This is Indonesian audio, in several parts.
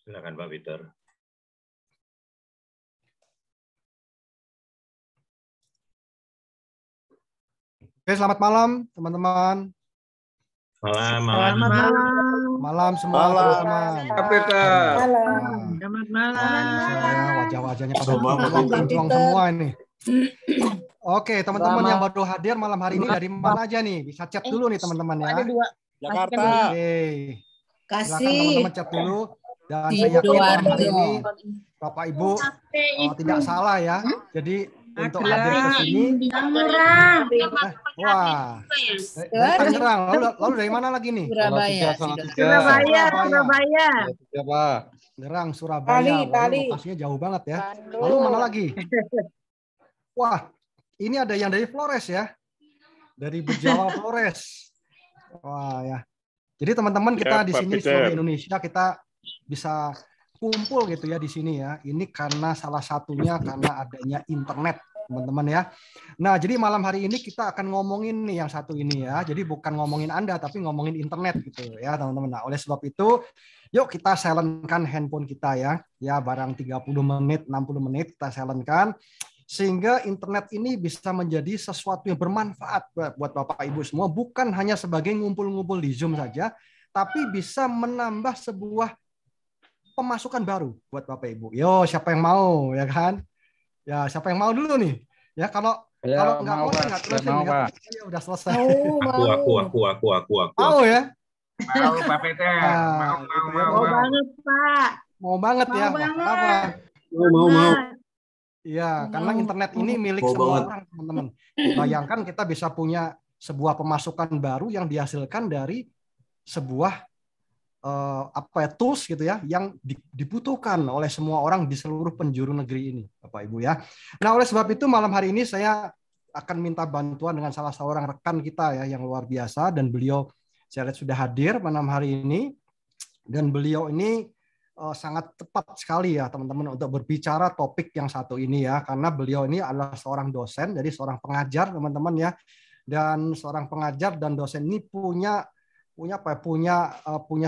Silakan Pak Peter. Oke, selamat malam teman-teman. Malam. Selamat malam. Malam semua teman-teman. Pak Peter. Selamat malam. Wajah-wajahnya pada berjuang semua ini. Oke, teman-teman yang baru hadir malam hari ini dari mana aja nih? Bisa chat dulu nih teman-teman ya. Ada 2. Jakarta. Oke. Silakan Kasih. teman-teman chat dulu. Dan Di saya yakin malam hari Sidoarjo. ini Bapak Ibu tidak salah ya. Jadi untuk hadir ke sini. Wah. Dari Tangerang. Lalu dari mana lagi nih? Surabaya. Surabaya. Tangerang, Surabaya. Bali. Lokasinya jauh banget ya. Lalu mana lagi? Wah, ini ada yang dari Flores ya. Dari Bejawa Flores. Wah ya. Jadi teman-teman kita di sini seluruh Indonesia kita bisa kumpul gitu ya di sini ya. Ini karena salah satunya karena adanya internet, teman-teman ya. Nah, jadi malam hari ini kita akan ngomongin nih yang satu ini ya. Jadi bukan ngomongin Anda tapi ngomongin internet gitu ya, teman-teman. Nah, oleh sebab itu, yuk kita silentkan handphone kita ya. Ya, barang 30 menit, 60 menit kita silentkan sehingga internet ini bisa menjadi sesuatu yang bermanfaat buat Bapak Ibu semua, bukan hanya sebagai ngumpul-ngumpul di Zoom saja, tapi bisa menambah sebuah pemasukan baru buat Bapak Ibu. Yo, siapa yang mau ya kan? Ya, siapa yang mau dulu nih? Ya, kalau nggak mau saya nggak terusin ya. Ya udah selesai. Aku. Mau ya? Mau Pak Peter. Mau banget, Pak. Mau banget ya. Apa? Mau. Iya, karena internet ini milik semua orang, teman-teman. Bayangkan kita bisa punya sebuah pemasukan baru yang dihasilkan dari sebuah tools gitu ya yang dibutuhkan oleh semua orang di seluruh penjuru negeri ini, Bapak Ibu ya. Nah, oleh sebab itu malam hari ini saya akan minta bantuan dengan salah seorang rekan kita ya yang luar biasa, dan beliau saya lihat sudah hadir malam hari ini, dan beliau ini sangat tepat sekali ya teman-teman untuk berbicara topik yang satu ini ya, karena beliau ini adalah seorang dosen, jadi seorang pengajar teman-teman ya, dan seorang pengajar dan dosen ini punya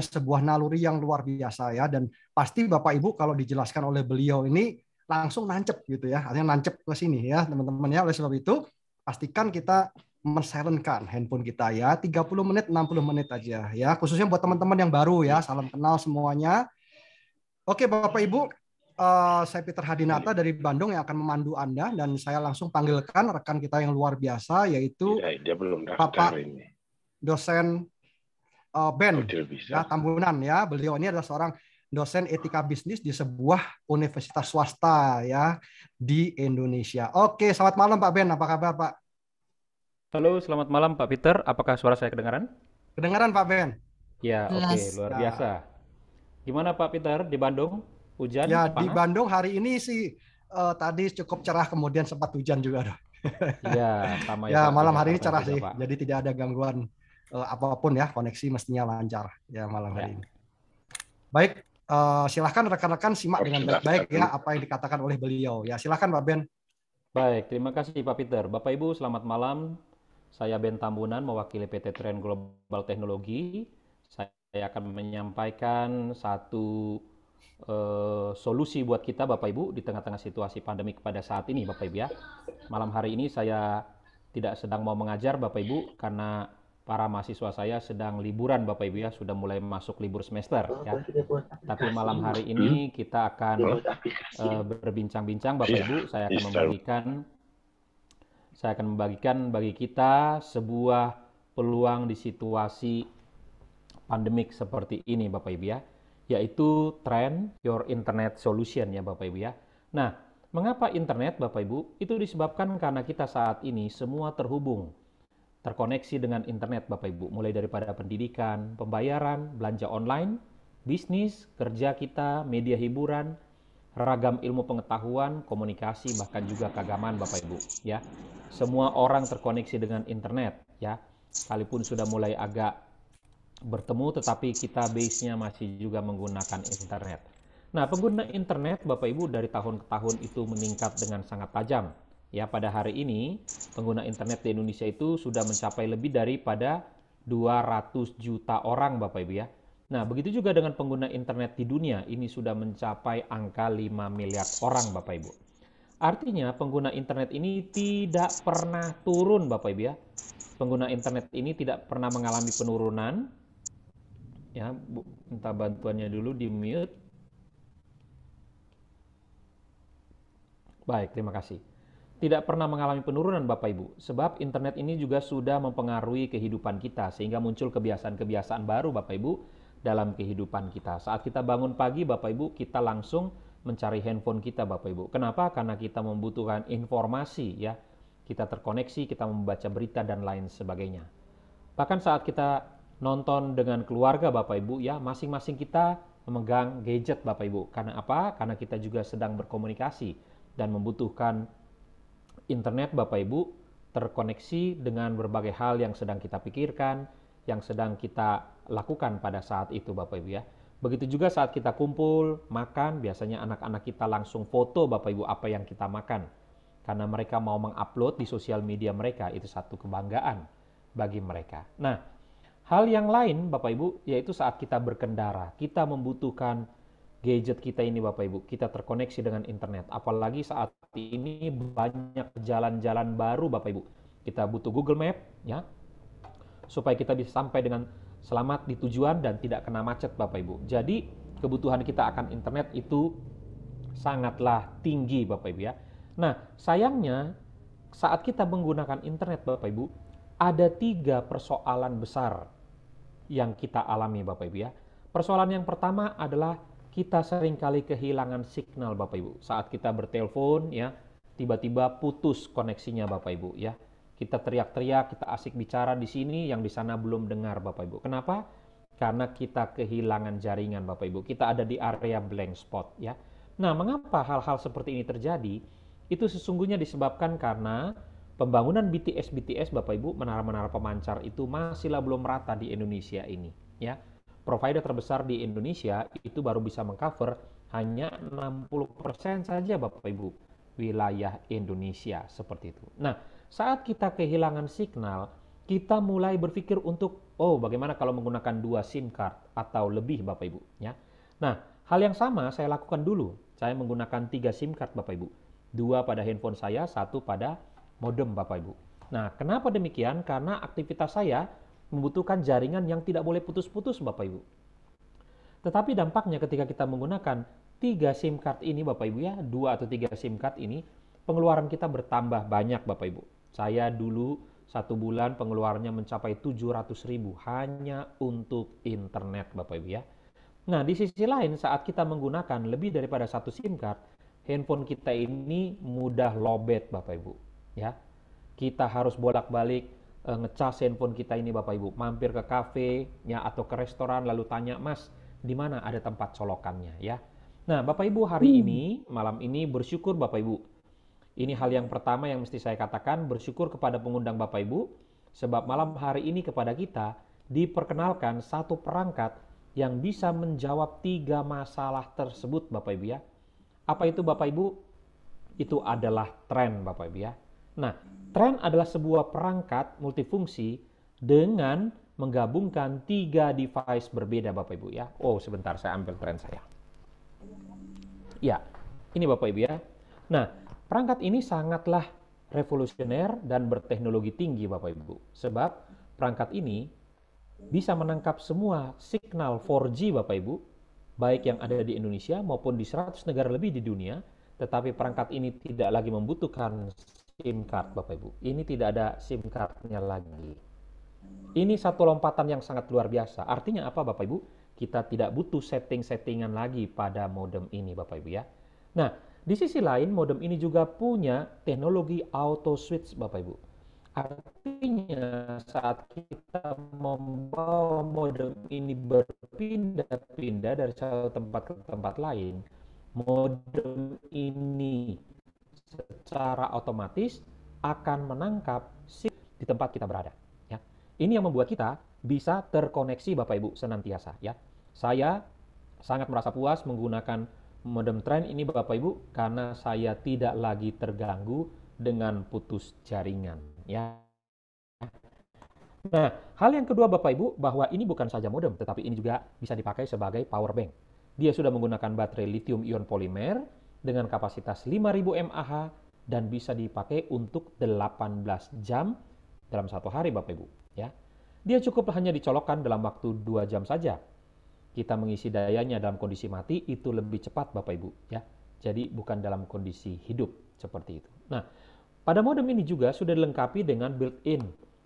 sebuah naluri yang luar biasa ya, dan pasti Bapak Ibu kalau dijelaskan oleh beliau ini langsung nancep gitu ya, artinya nancep ke sini ya teman-teman ya. Oleh sebab itu pastikan kita men-silentkan handphone kita ya, 30 menit 60 menit aja ya, khususnya buat teman-teman yang baru ya, salam kenal semuanya. Oke Bapak Ibu, saya Peter Hadinata dari Bandung yang akan memandu Anda, dan saya langsung panggilkan rekan kita yang luar biasa yaitu Bapak dosen Ben ya, Tambunan ya. Beliau ini adalah seorang dosen etika bisnis di sebuah universitas swasta ya di Indonesia. Oke, selamat malam Pak Ben, apa kabar Pak? Halo, selamat malam Pak Peter. Apakah suara saya kedengaran? Kedengaran Pak Ben? Ya, oke, luar biasa. Gimana Pak Peter di Bandung? Hujan? Ya, panas? di Bandung hari ini sih tadi cukup cerah, kemudian sempat hujan juga. Iya, sama ya. Pak, Malam hari ini cerah juga, sih, Pak. jadi tidak ada gangguan apapun ya, koneksi mestinya lancar ya malam hari ini. Baik, silahkan rekan-rekan simak dengan baik-baik ya apa yang dikatakan oleh beliau. Ya, silahkan Pak Ben. Baik, terima kasih Pak Peter. Bapak Ibu, selamat malam. Saya Ben Tambunan, mewakili PT Trend Global Teknologi. Saya akan menyampaikan satu solusi buat kita Bapak Ibu di tengah-tengah situasi pandemi pada saat ini Bapak Ibu ya. Malam hari ini saya tidak sedang mau mengajar Bapak Ibu karena para mahasiswa saya sedang liburan Bapak Ibu ya, sudah mulai masuk libur semester ya. Tapi malam hari ini kita akan berbincang-bincang Bapak Ibu. Saya akan membagikan bagi kita sebuah peluang di situasi pandemik seperti ini Bapak Ibu ya, yaitu Trend Your Internet Solution ya Bapak Ibu ya. Nah, mengapa internet Bapak Ibu? Itu disebabkan karena kita saat ini semua terkoneksi dengan internet Bapak Ibu, mulai daripada pendidikan, pembayaran, belanja online, bisnis, kerja kita, media hiburan, ragam ilmu pengetahuan, komunikasi, bahkan juga keagamaan Bapak Ibu ya. Semua orang terkoneksi dengan internet ya. Sekalipun sudah mulai agak bertemu, tetapi kita base-nya masih juga menggunakan internet. Nah, pengguna internet Bapak Ibu dari tahun ke tahun itu meningkat dengan sangat tajam. Ya, pada hari ini pengguna internet di Indonesia itu sudah mencapai lebih daripada 200 juta orang Bapak Ibu ya. Nah, begitu juga dengan pengguna internet di dunia, ini sudah mencapai angka 5 miliar orang Bapak Ibu. Artinya pengguna internet ini tidak pernah turun Bapak Ibu ya. Pengguna internet ini tidak pernah mengalami penurunan. Ya, minta bantuannya dulu di mute. Baik, terima kasih. Tidak pernah mengalami penurunan Bapak Ibu, sebab internet ini juga sudah mempengaruhi kehidupan kita, sehingga muncul kebiasaan-kebiasaan baru Bapak Ibu dalam kehidupan kita. Saat kita bangun pagi Bapak Ibu, kita langsung mencari handphone kita Bapak Ibu. Kenapa? Karena kita membutuhkan informasi ya. Kita terkoneksi, kita membaca berita dan lain sebagainya. Bahkan saat kita nonton dengan keluarga Bapak Ibu ya, masing-masing kita memegang gadget Bapak Ibu. Karena apa? Karena kita juga sedang berkomunikasi dan membutuhkan internet Bapak Ibu terkoneksi dengan berbagai hal yang sedang kita pikirkan, yang sedang kita lakukan pada saat itu Bapak Ibu ya. Begitu juga saat kita kumpul, makan, biasanya anak-anak kita langsung foto Bapak Ibu apa yang kita makan. Karena mereka mau mengupload di sosial media mereka, itu satu kebanggaan bagi mereka. Nah, hal yang lain Bapak Ibu, yaitu saat kita berkendara, kita membutuhkan gadget kita ini Bapak Ibu, kita terkoneksi dengan internet. Apalagi saat ini banyak jalan-jalan baru Bapak Ibu. Kita butuh Google Map ya, supaya kita bisa sampai dengan selamat di tujuan dan tidak kena macet Bapak Ibu. Jadi kebutuhan kita akan internet itu sangatlah tinggi Bapak Ibu ya. Nah, sayangnya saat kita menggunakan internet Bapak Ibu, ada 3 persoalan besar yang kita alami Bapak Ibu ya. Persoalan yang pertama adalah kita seringkali kehilangan signal Bapak Ibu. Saat kita bertelepon ya, tiba-tiba putus koneksinya Bapak Ibu ya. Kita teriak-teriak, kita asik bicara di sini, yang di sana belum dengar Bapak Ibu. Kenapa? Karena kita kehilangan jaringan Bapak Ibu. Kita ada di area blank spot ya. Nah, mengapa hal-hal seperti ini terjadi? Itu sesungguhnya disebabkan karena pembangunan BTS Bapak Ibu, menara-menara pemancar itu masihlah belum merata di Indonesia ini ya. Provider terbesar di Indonesia itu baru bisa mengcover hanya 60% saja Bapak Ibu wilayah Indonesia seperti itu. Nah, saat kita kehilangan signal, kita mulai berpikir untuk bagaimana kalau menggunakan 2 SIM card atau lebih Bapak Ibu ya. Nah, hal yang sama saya lakukan dulu. Saya menggunakan 3 SIM card Bapak Ibu. 2 pada handphone saya, 1 pada modem Bapak Ibu. Nah, kenapa demikian? Karena aktivitas saya membutuhkan jaringan yang tidak boleh putus-putus Bapak Ibu. Tetapi dampaknya ketika kita menggunakan 3 SIM card ini Bapak Ibu ya, 2 atau 3 SIM card ini, pengeluaran kita bertambah banyak Bapak Ibu. Saya dulu 1 bulan pengeluarannya mencapai 700.000 hanya untuk internet Bapak Ibu ya. Nah, di sisi lain saat kita menggunakan lebih daripada 1 SIM card, handphone kita ini mudah lowbat Bapak Ibu ya. Kita harus bolak-balik ngecas handphone kita ini Bapak Ibu, mampir ke kafe ya atau ke restoran lalu tanya, "Mas, di mana ada tempat colokannya?" ya. Nah, Bapak Ibu hari ini, malam ini bersyukur Bapak Ibu. Ini hal yang pertama yang mesti saya katakan, bersyukur kepada pengundang Bapak Ibu, sebab malam hari ini kepada kita diperkenalkan satu perangkat yang bisa menjawab 3 masalah tersebut Bapak Ibu ya. Apa itu Bapak Ibu? Itu adalah tren Bapak Ibu ya. Nah, tren adalah sebuah perangkat multifungsi dengan menggabungkan 3 device berbeda Bapak Ibu ya. Sebentar saya ambil tren saya. Ya, ini Bapak Ibu ya. Nah, perangkat ini sangatlah revolusioner dan berteknologi tinggi Bapak Ibu. Sebab perangkat ini bisa menangkap semua signal 4G Bapak Ibu, baik yang ada di Indonesia maupun di 100 negara lebih di dunia, tetapi perangkat ini tidak lagi membutuhkan SIM card Bapak Ibu. Ini tidak ada SIM card-nya lagi. Ini satu lompatan yang sangat luar biasa. Artinya apa Bapak Ibu? Kita tidak butuh setting-settingan lagi pada modem ini Bapak Ibu ya. Nah, di sisi lain modem ini juga punya teknologi auto switch Bapak Ibu. Artinya saat kita membawa modem ini berpindah-pindah dari satu tempat ke tempat lain, modem ini secara otomatis akan menangkap SIM di tempat kita berada. Ya. Ini yang membuat kita bisa terkoneksi Bapak Ibu senantiasa. Ya. Saya sangat merasa puas menggunakan modem tren ini Bapak Ibu karena saya tidak lagi terganggu dengan putus jaringan. Ya. Nah, hal yang kedua Bapak Ibu, bahwa ini bukan saja modem, tetapi ini juga bisa dipakai sebagai power bank. Dia sudah menggunakan baterai lithium ion polimer dengan kapasitas 5000 mAh dan bisa dipakai untuk 18 jam dalam satu hari Bapak Ibu. Ya. Dia cukup hanya dicolokkan dalam waktu 2 jam saja. Kita mengisi dayanya dalam kondisi mati, itu lebih cepat Bapak Ibu. Ya. Jadi bukan dalam kondisi hidup seperti itu. Nah, pada modem ini juga sudah dilengkapi dengan built-in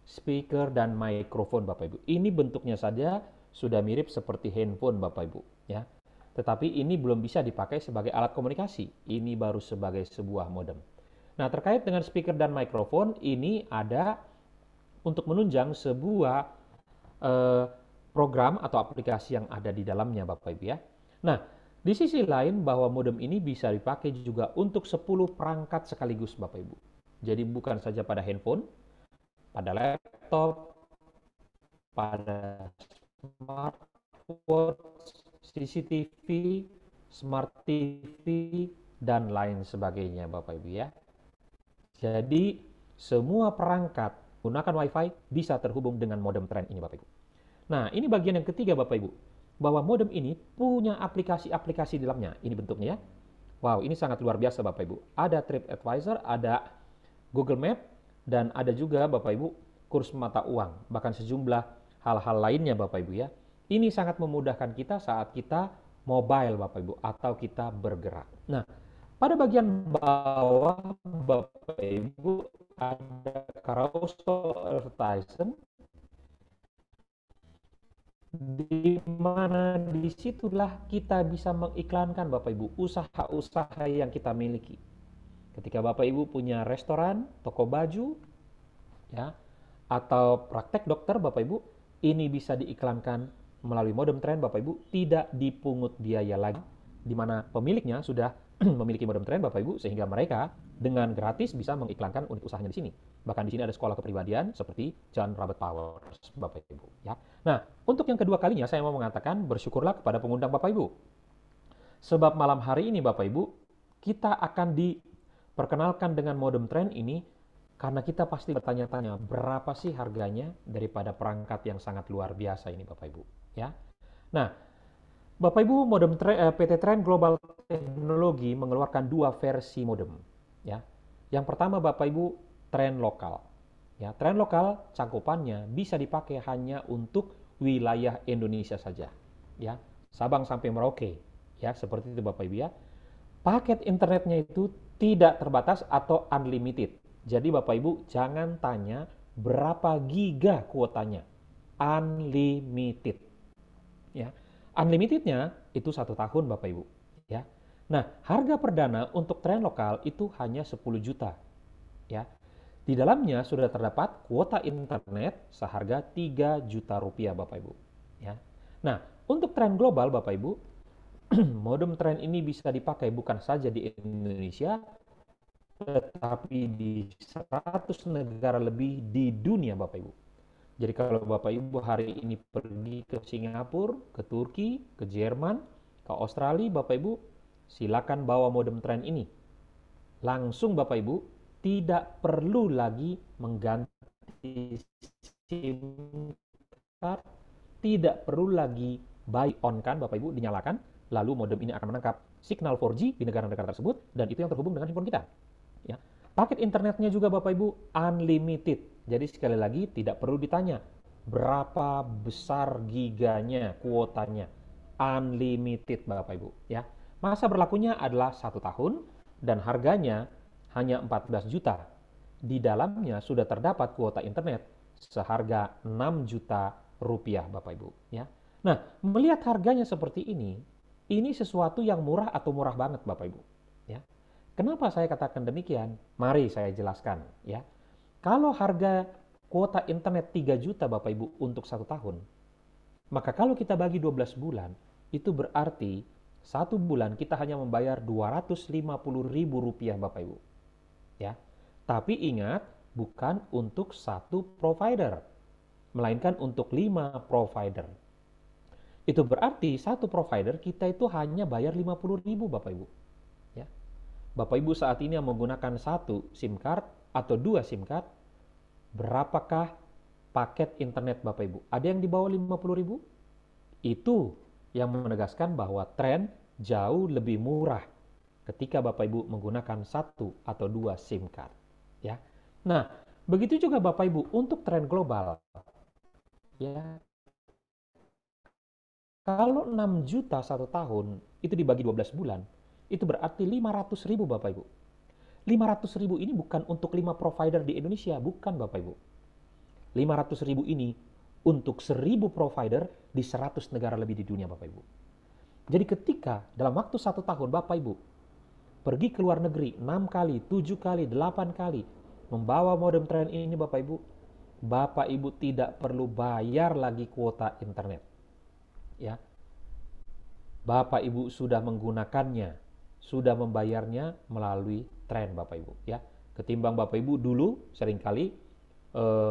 speaker dan mikrofon Bapak Ibu. Ini bentuknya saja sudah mirip seperti handphone Bapak Ibu. Ya. Tetapi ini belum bisa dipakai sebagai alat komunikasi. Ini baru sebagai sebuah modem. Nah, terkait dengan speaker dan mikrofon, ini ada untuk menunjang sebuah program atau aplikasi yang ada di dalamnya Bapak Ibu ya. Nah, di sisi lain bahwa modem ini bisa dipakai juga untuk 10 perangkat sekaligus Bapak Ibu. Jadi bukan saja pada handphone, pada laptop, pada smartwatch, CCTV, smart TV, dan lain sebagainya Bapak Ibu ya. Jadi semua perangkat menggunakan Wi-Fi bisa terhubung dengan modem Tren ini Bapak Ibu. Nah, ini bagian yang ketiga Bapak Ibu, bahwa modem ini punya aplikasi-aplikasi di dalamnya. Ini bentuknya ya. Wow, ini sangat luar biasa Bapak Ibu. Ada TripAdvisor, ada Google Map, dan ada juga Bapak Ibu kurs mata uang, bahkan sejumlah hal-hal lainnya Bapak Ibu ya. Ini sangat memudahkan kita saat kita mobile Bapak Ibu atau kita bergerak. Nah, pada bagian bawah Bapak Ibu ada carousel advertisement, di mana disitulah kita bisa mengiklankan Bapak Ibu usaha-usaha yang kita miliki. Ketika Bapak Ibu punya restoran, toko baju, ya, atau praktek dokter Bapak Ibu, ini bisa diiklankan melalui modem Tren Bapak Ibu, tidak dipungut biaya lagi, di mana pemiliknya sudah memiliki modem Tren Bapak Ibu, sehingga mereka dengan gratis bisa mengiklankan unit usahanya di sini. Bahkan di sini ada sekolah kepribadian seperti John Robert Powers Bapak Ibu. Ya. Nah, untuk yang kedua kalinya saya mau mengatakan bersyukurlah kepada pengundang Bapak Ibu. Sebab malam hari ini Bapak Ibu, kita akan diperkenalkan dengan modem Tren ini karena kita pasti bertanya-tanya berapa sih harganya daripada perangkat yang sangat luar biasa ini Bapak Ibu. Ya. Nah, Bapak Ibu, modem PT Tren Global Teknologi mengeluarkan 2 versi modem. Ya. Yang pertama Bapak Ibu, Tren lokal. Ya, Tren lokal cakupannya bisa dipakai hanya untuk wilayah Indonesia saja. Ya, Sabang sampai Merauke. Ya, seperti itu Bapak Ibu ya. Paket internetnya itu tidak terbatas atau unlimited. Jadi Bapak Ibu jangan tanya berapa giga kuotanya. Unlimited. Ya. Unlimitednya itu 1 tahun Bapak Ibu. Ya. Nah, harga perdana untuk Tren lokal itu hanya 10 juta. Ya. Di dalamnya sudah terdapat kuota internet seharga 3 juta rupiah Bapak Ibu. Ya. Nah, untuk Tren global Bapak Ibu, modem Tren ini bisa dipakai bukan saja di Indonesia, tetapi di 100 negara lebih di dunia Bapak Ibu. Jadi kalau Bapak Ibu hari ini pergi ke Singapura, ke Turki, ke Jerman, ke Australia, Bapak Ibu, silakan bawa modem Tren ini. Langsung Bapak Ibu, tidak perlu lagi mengganti SIM card, tidak perlu lagi buy on kan Bapak Ibu, dinyalakan, lalu modem ini akan menangkap signal 4G di negara-negara tersebut, dan itu yang terhubung dengan handphone kita. Ya. Paket internetnya juga Bapak Ibu unlimited. Jadi sekali lagi tidak perlu ditanya berapa besar giganya, kuotanya. Unlimited Bapak Ibu. Ya. Masa berlakunya adalah 1 tahun dan harganya hanya 14 juta. Di dalamnya sudah terdapat kuota internet seharga 6 juta rupiah Bapak Ibu. Ya. Nah, melihat harganya seperti ini sesuatu yang murah atau murah banget Bapak Ibu. Ya. Kenapa saya katakan demikian? Mari saya jelaskan. Ya. Kalau harga kuota internet 3 juta Bapak Ibu untuk 1 tahun, maka kalau kita bagi 12 bulan, itu berarti 1 bulan kita hanya membayar Rp250.000 Bapak Ibu. Ya. Tapi ingat, bukan untuk 1 provider, melainkan untuk 5 provider. Itu berarti 1 provider kita itu hanya bayar 50.000 Bapak Ibu. Ya. Bapak Ibu saat ini yang menggunakan 1 SIM card atau 2 SIM card, berapakah paket internet Bapak Ibu. Ada yang di bawah 50.000. Itu yang menegaskan bahwa tren jauh lebih murah ketika Bapak Ibu menggunakan 1 atau 2 SIM card. Ya. Nah, begitu juga Bapak Ibu untuk tren global. Ya. Kalau 6 juta 1 tahun, itu dibagi 12 bulan, itu berarti 500.000 Bapak Ibu. 500.000 ini bukan untuk 5 provider di Indonesia, bukan Bapak Ibu. 500.000 ini untuk 1.000 provider di 100 negara lebih di dunia Bapak Ibu. Jadi ketika dalam waktu 1 tahun Bapak Ibu pergi ke luar negeri 6 kali, 7 kali, 8 kali membawa modem tren ini Bapak Ibu tidak perlu bayar lagi kuota internet. Ya. Bapak Ibu sudah menggunakannya, sudah membayarnya melalui tren Bapak Ibu, ya. Ketimbang Bapak Ibu dulu seringkali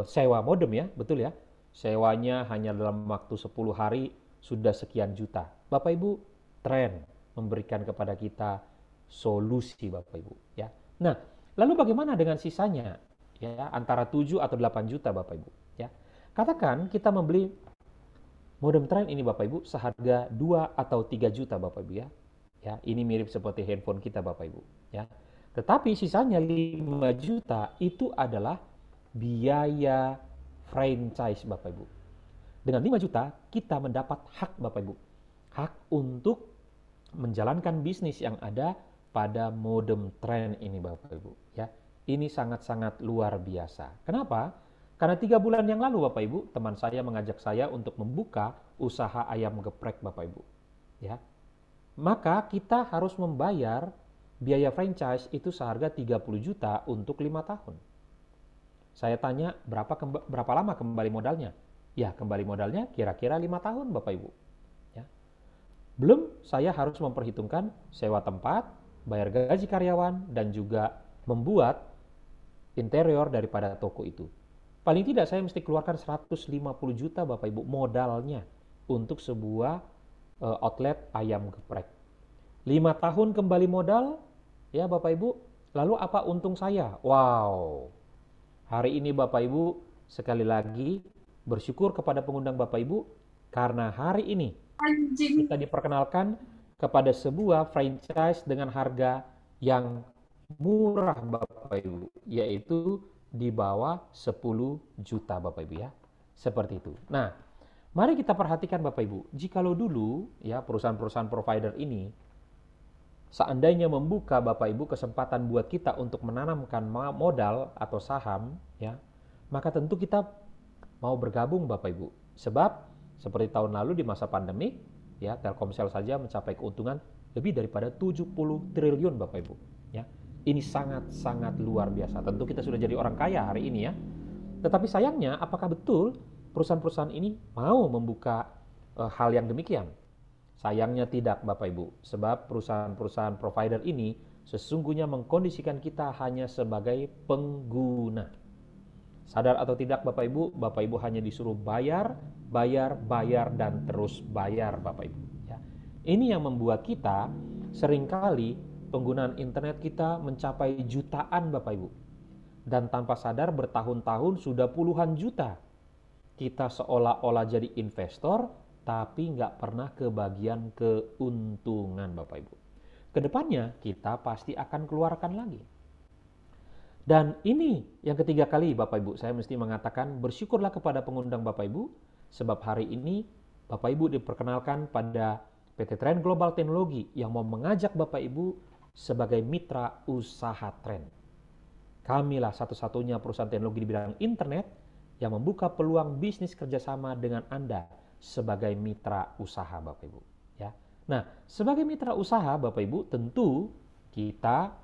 sewa modem, ya, betul ya. Sewanya hanya dalam waktu 10 hari sudah sekian juta. Bapak Ibu, tren memberikan kepada kita solusi Bapak Ibu, ya. Nah, lalu bagaimana dengan sisanya? Ya, antara 7 atau 8 juta Bapak Ibu, ya. Katakan kita membeli modem tren ini Bapak Ibu seharga 2 atau 3 juta Bapak Ibu, ya. Ya, ini mirip seperti handphone kita Bapak Ibu, ya. Tetapi sisanya 5 juta itu adalah biaya franchise Bapak Ibu. Dengan 5 juta kita mendapat hak Bapak Ibu. Hak untuk menjalankan bisnis yang ada pada modem tren ini Bapak Ibu, ya. Ini sangat-sangat luar biasa. Kenapa? Karena 3 bulan yang lalu Bapak Ibu, teman saya mengajak saya untuk membuka usaha ayam geprek Bapak Ibu, ya. Maka kita harus membayar biaya franchise itu seharga 30 juta untuk 5 tahun. Saya tanya berapa lama kembali modalnya? Ya, kembali modalnya kira-kira 5 tahun Bapak Ibu, ya. Belum saya harus memperhitungkan sewa tempat, bayar gaji karyawan, dan juga membuat interior daripada toko itu. Paling tidak saya mesti keluarkan 150 juta Bapak Ibu modalnya untuk sebuah outlet ayam geprek. 5 tahun kembali modal, ya Bapak Ibu. Lalu apa untung saya? Wow. Hari ini Bapak Ibu sekali lagi bersyukur kepada pengundang Bapak Ibu karena hari ini kita diperkenalkan kepada sebuah franchise dengan harga yang murah Bapak Ibu, yaitu di bawah 10 juta Bapak Ibu, ya. Seperti itu. Nah, mari kita perhatikan Bapak Ibu, jikalau dulu ya perusahaan-perusahaan provider ini seandainya membuka Bapak Ibu kesempatan buat kita untuk menanamkan modal atau saham, ya, maka tentu kita mau bergabung Bapak Ibu. Sebab seperti tahun lalu di masa pandemik, ya, Telkomsel saja mencapai keuntungan lebih daripada 70 triliun Bapak Ibu, ya. Ini sangat-sangat luar biasa. Tentu kita sudah jadi orang kaya hari ini, ya. Tetapi sayangnya, apakah betul perusahaan-perusahaan ini mau membuka hal yang demikian? Sayangnya tidak Bapak Ibu. Sebab perusahaan-perusahaan provider ini sesungguhnya mengkondisikan kita hanya sebagai pengguna. Sadar atau tidak Bapak Ibu hanya disuruh bayar, dan terus bayar Bapak Ibu, ya. Ini yang membuat kita seringkali penggunaan internet kita mencapai jutaan Bapak Ibu. Dan tanpa sadar bertahun-tahun sudah puluhan juta. Kita seolah-olah jadi investor, tapi nggak pernah kebagian keuntungan Bapak Ibu. Kedepannya kita pasti akan keluarkan lagi. Dan ini yang ketiga kali Bapak Ibu, saya mesti mengatakan bersyukurlah kepada pengundang Bapak Ibu, sebab hari ini Bapak Ibu diperkenalkan pada PT Tren Global Teknologi yang mau mengajak Bapak Ibu sebagai mitra usaha tren. Kamilah satu-satunya perusahaan teknologi di bidang internet yang membuka peluang bisnis kerjasama dengan Anda sebagai mitra usaha Bapak Ibu, ya. Nah, sebagai mitra usaha Bapak Ibu tentu kita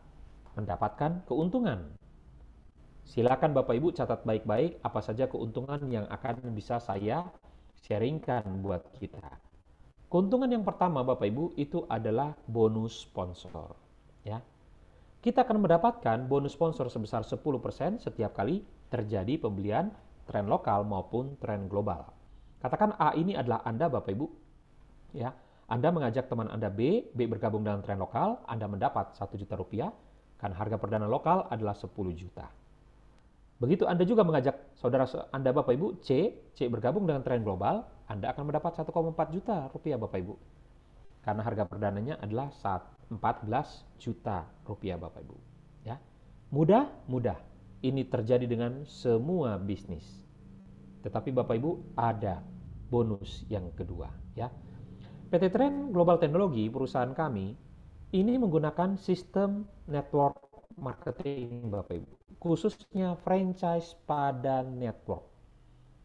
mendapatkan keuntungan. Silakan Bapak Ibu catat baik-baik apa saja keuntungan yang akan bisa saya sharingkan buat kita. Keuntungan yang pertama Bapak Ibu itu adalah bonus sponsor, ya. Kita akan mendapatkan bonus sponsor sebesar 10% setiap kali terjadi pembelian tren lokal maupun tren global. Katakan A ini adalah Anda Bapak Ibu, ya. Anda mengajak teman Anda B bergabung dalam tren lokal, Anda mendapat 1 juta rupiah, kan harga perdana lokal adalah 10 juta. Begitu Anda juga mengajak saudara Anda Bapak Ibu, C bergabung dengan tren global, Anda akan mendapat 1,4 juta rupiah Bapak Ibu. Karena harga perdananya adalah 14 juta rupiah Bapak Ibu. Ya. Mudah. Ini terjadi dengan semua bisnis. Tetapi Bapak Ibu ada bonus yang kedua. Ya. PT Trend Global Teknologi, perusahaan kami, ini menggunakan sistem network marketing Bapak Ibu. Khususnya franchise pada network.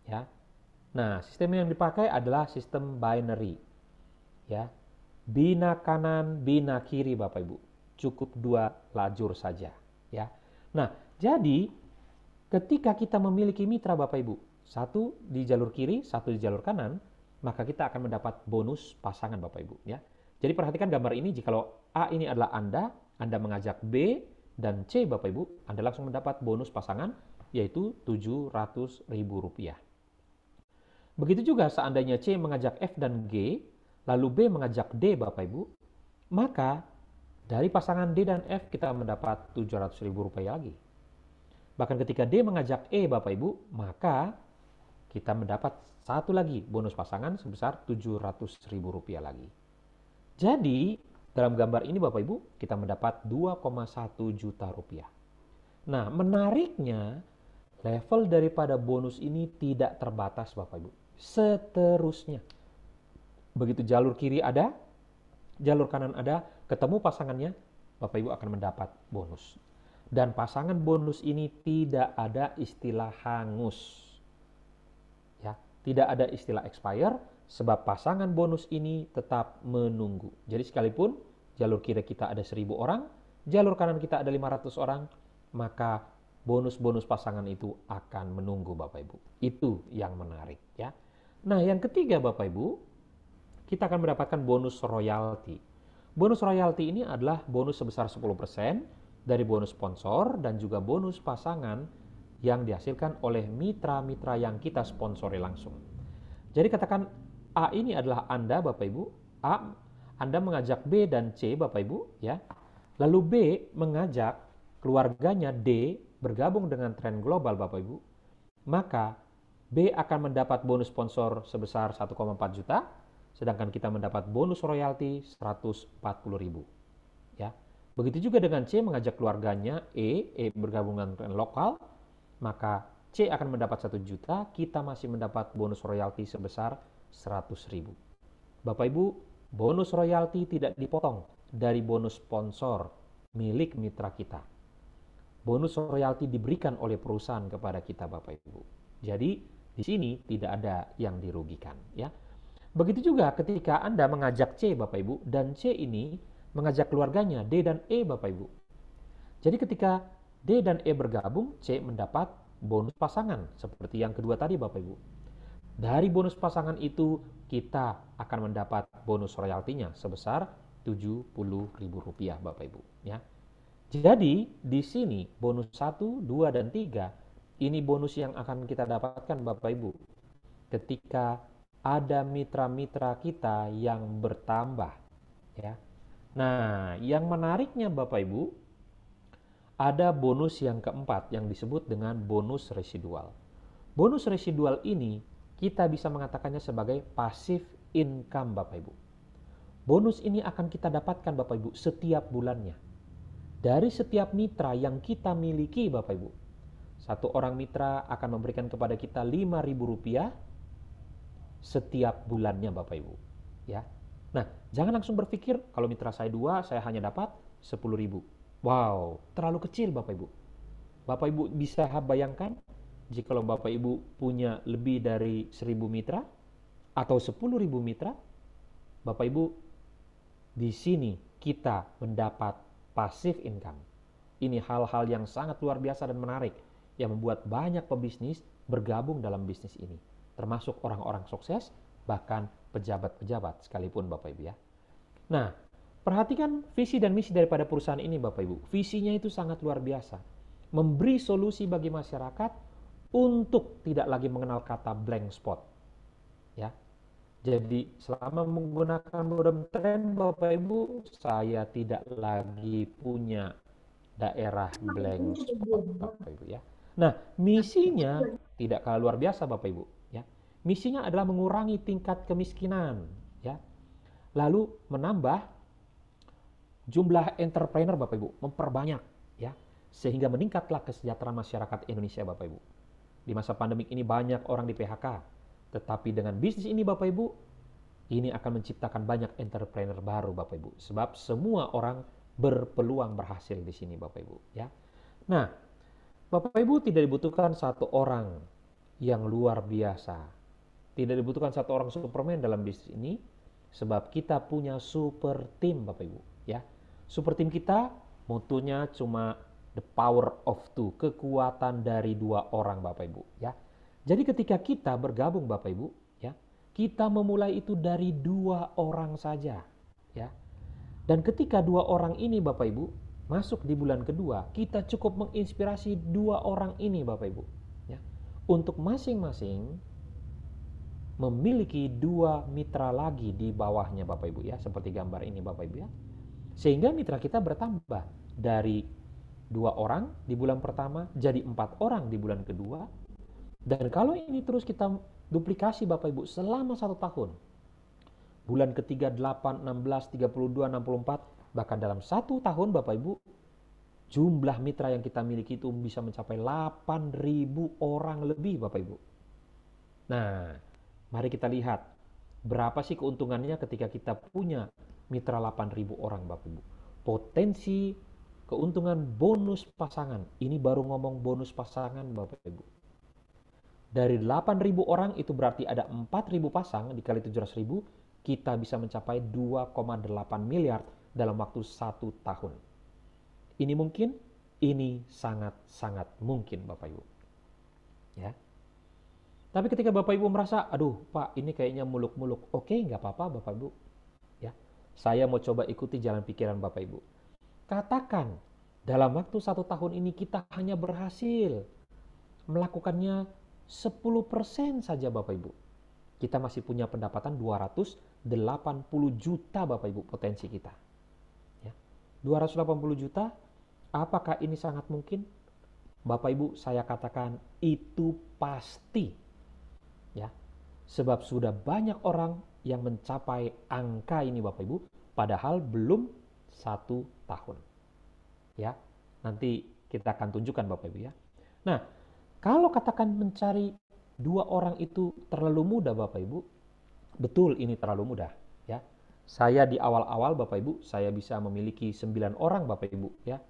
Ya. Nah, sistem yang dipakai adalah sistem binary. Ya. Bina kanan, bina kiri Bapak Ibu. Cukup 2 lajur saja. Ya. Nah, jadi ketika kita memiliki mitra Bapak Ibu, satu di jalur kiri, satu di jalur kanan, maka kita akan mendapat bonus pasangan Bapak Ibu. Ya. Jadi perhatikan gambar ini, jikalau A ini adalah Anda mengajak B dan C Bapak Ibu, Anda langsung mendapat bonus pasangan, yaitu Rp700.000. Begitu juga seandainya C mengajak F dan G, lalu B mengajak D Bapak Ibu, maka dari pasangan D dan F kita mendapat Rp700.000 lagi. Bahkan ketika D mengajak E Bapak Ibu, maka kita mendapat satu lagi bonus pasangan sebesar Rp700.000 lagi. Jadi dalam gambar ini Bapak Ibu kita mendapat 2,1 juta rupiah. Nah, menariknya level daripada bonus ini tidak terbatas Bapak Ibu. Seterusnya. Begitu jalur kiri ada, jalur kanan ada, ketemu pasangannya, Bapak Ibu akan mendapat bonus. Dan pasangan bonus ini tidak ada istilah hangus. Ya, tidak ada istilah expire, sebab pasangan bonus ini tetap menunggu. Jadi sekalipun jalur kiri kita ada 1.000 orang, jalur kanan kita ada 500 orang, maka bonus-bonus pasangan itu akan menunggu Bapak Ibu. Itu yang menarik ya. Nah, yang ketiga Bapak Ibu, kita akan mendapatkan bonus royalti. Bonus royalti ini adalah bonus sebesar 10% dari bonus sponsor dan juga bonus pasangan yang dihasilkan oleh mitra-mitra yang kita sponsori langsung. Jadi katakan A ini adalah Anda Bapak Ibu, A, Anda mengajak B dan C Bapak Ibu ya. Lalu B mengajak keluarganya D bergabung dengan tren global Bapak Ibu, maka B akan mendapat bonus sponsor sebesar 1,4 juta, sedangkan kita mendapat bonus royalti 140.000. Ya. Begitu juga dengan C mengajak keluarganya E bergabung dengan tren lokal, maka C akan mendapat 1 juta, kita masih mendapat bonus royalti sebesar 100.000. Bapak Ibu, bonus royalti tidak dipotong dari bonus sponsor milik mitra kita. Bonus royalti diberikan oleh perusahaan kepada kita Bapak Ibu. Jadi di sini tidak ada yang dirugikan ya. Begitu juga ketika Anda mengajak C Bapak Ibu dan C ini mengajak keluarganya D dan E Bapak Ibu. Jadi ketika D dan E bergabung, C mendapat bonus pasangan seperti yang kedua tadi Bapak Ibu. Dari bonus pasangan itu kita akan mendapat bonus royaltinya sebesar Rp70.000 Bapak Ibu ya. Jadi di sini bonus 1, 2 dan 3 ini bonus yang akan kita dapatkan Bapak Ibu ketika ada mitra-mitra kita yang bertambah ya. Nah, yang menariknya Bapak Ibu, ada bonus yang keempat yang disebut dengan bonus residual. Bonus residual ini kita bisa mengatakannya sebagai passive income Bapak Ibu. Bonus ini akan kita dapatkan Bapak Ibu setiap bulannya. Dari setiap mitra yang kita miliki Bapak Ibu. Satu orang mitra akan memberikan kepada kita Rp5.000 setiap bulannya Bapak Ibu. Ya. Nah, jangan langsung berpikir kalau mitra saya 2, saya hanya dapat Rp10.000. Wow, terlalu kecil Bapak Ibu. Bapak Ibu bisa bayangkan jika Bapak Ibu punya lebih dari 1.000 mitra atau 10.000 mitra, Bapak Ibu di sini kita mendapat passive income. Ini hal-hal yang sangat luar biasa dan menarik yang membuat banyak pebisnis bergabung dalam bisnis ini, termasuk orang-orang sukses, bahkan pejabat-pejabat sekalipun Bapak Ibu ya. Nah, perhatikan visi dan misi daripada perusahaan ini Bapak Ibu. Visinya itu sangat luar biasa. Memberi solusi bagi masyarakat untuk tidak lagi mengenal kata blank spot. Ya. Jadi selama menggunakan modem tren Bapak Ibu, saya tidak lagi punya daerah blank spot Bapak Ibu ya. Nah, misinya tidak kalah luar biasa Bapak Ibu, ya. Misinya adalah mengurangi tingkat kemiskinan, ya. Lalu menambah jumlah entrepreneur Bapak Ibu, memperbanyak, ya. Sehingga meningkatlah kesejahteraan masyarakat Indonesia Bapak Ibu. Di masa pandemik ini banyak orang di PHK, tetapi dengan bisnis ini Bapak Ibu, ini akan menciptakan banyak entrepreneur baru Bapak Ibu. Sebab semua orang berpeluang berhasil di sini Bapak Ibu, ya. Nah, Bapak Ibu, tidak dibutuhkan satu orang yang luar biasa. Tidak dibutuhkan satu orang Superman dalam bisnis ini, sebab kita punya super team Bapak Ibu, ya. Super team kita motonya cuma the power of two, kekuatan dari dua orang Bapak Ibu, ya. Jadi ketika kita bergabung Bapak Ibu, ya, kita memulai itu dari dua orang saja, ya. Dan ketika dua orang ini Bapak Ibu masuk di bulan kedua, kita cukup menginspirasi dua orang ini Bapak Ibu, ya, untuk masing-masing memiliki dua mitra lagi di bawahnya Bapak Ibu, ya, seperti gambar ini Bapak Ibu, ya. Sehingga mitra kita bertambah dari 2 orang di bulan pertama jadi 4 orang di bulan kedua. Dan kalau ini terus kita duplikasi Bapak Ibu selama 1 tahun, bulan ketiga 8, 16, 32, 64, bahkan dalam 1 tahun Bapak Ibu, jumlah mitra yang kita miliki itu bisa mencapai 8.000 orang lebih Bapak Ibu. Nah, mari kita lihat berapa sih keuntungannya ketika kita punya mitra 8.000 orang Bapak Ibu. Potensi keuntungan bonus pasangan, ini baru ngomong bonus pasangan Bapak Ibu. Dari 8.000 orang itu berarti ada 4.000 pasang dikali 700.000, kita bisa mencapai 2,8 miliar dalam waktu 1 tahun. Ini mungkin? Ini sangat-sangat mungkin Bapak Ibu. Ya. Tapi ketika Bapak Ibu merasa, aduh Pak ini kayaknya muluk-muluk. Oke, nggak apa-apa Bapak Ibu. Ya. Saya mau coba ikuti jalan pikiran Bapak Ibu. Katakan, dalam waktu 1 tahun ini kita hanya berhasil melakukannya 10% saja Bapak Ibu. Kita masih punya pendapatan 280 juta Bapak Ibu potensi kita. Ya. 280 juta, apakah ini sangat mungkin? Bapak Ibu, saya katakan itu pasti. Ya. Sebab sudah banyak orang yang mencapai angka ini Bapak Ibu, padahal belum 1 tahun. Ya. Nanti kita akan tunjukkan Bapak Ibu ya. Nah, kalau katakan mencari 2 orang itu terlalu mudah Bapak Ibu, betul ini terlalu mudah ya. Saya di awal-awal Bapak Ibu, saya bisa memiliki 9 orang Bapak Ibu ya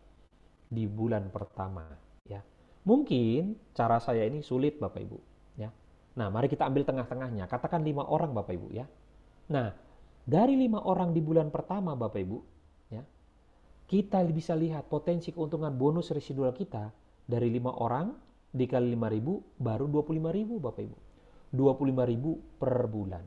di bulan pertama ya. Mungkin cara saya ini sulit Bapak Ibu ya. Nah, mari kita ambil tengah-tengahnya, katakan 5 orang Bapak Ibu ya. Nah, dari 5 orang di bulan pertama Bapak Ibu ya, kita bisa lihat potensi keuntungan bonus residual kita dari 5 orang dikali 5.000 baru 25.000 Bapak Ibu. 25.000 per bulan.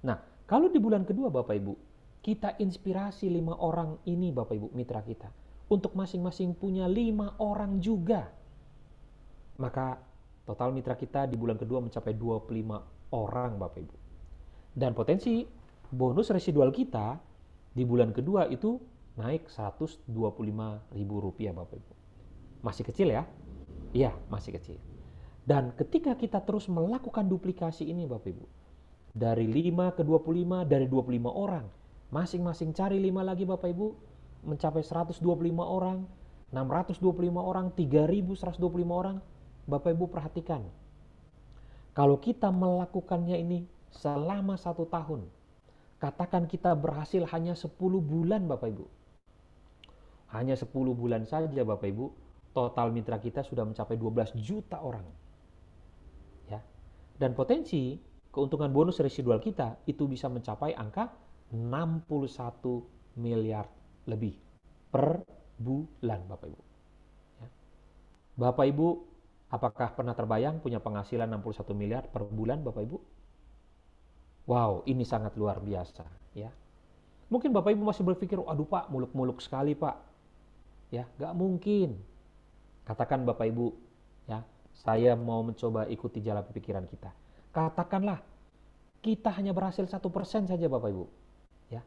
Nah, kalau di bulan kedua Bapak Ibu, kita inspirasi 5 orang ini Bapak Ibu, mitra kita, untuk masing-masing punya 5 orang juga. Maka total mitra kita di bulan kedua mencapai 25 orang Bapak Ibu. Dan potensi bonus residual kita di bulan kedua itu naik Rp125.000 Bapak Ibu. Masih kecil ya? Iya, masih kecil. Dan ketika kita terus melakukan duplikasi ini Bapak Ibu, dari 5 ke 25, dari 25 orang, masing-masing cari 5 lagi Bapak Ibu, mencapai 125 orang, 625 orang, 3.125 orang. Bapak Ibu perhatikan, kalau kita melakukannya ini selama 1 tahun, katakan kita berhasil hanya 10 bulan Bapak Ibu. Hanya 10 bulan saja Bapak Ibu, total mitra kita sudah mencapai 12 juta orang. Ya. Dan potensi keuntungan bonus residual kita itu bisa mencapai angka 61 miliar lebih per bulan Bapak Ibu. Ya. Bapak Ibu, apakah pernah terbayang punya penghasilan 61 miliar per bulan Bapak Ibu? Wow, ini sangat luar biasa. Ya. Mungkin Bapak Ibu masih berpikir, aduh Pak, muluk-muluk sekali Pak. Ya, gak mungkin. Katakan Bapak Ibu, ya, saya mau mencoba ikuti jalan pikiran kita. Katakanlah, kita hanya berhasil 1% saja Bapak Ibu. Ya.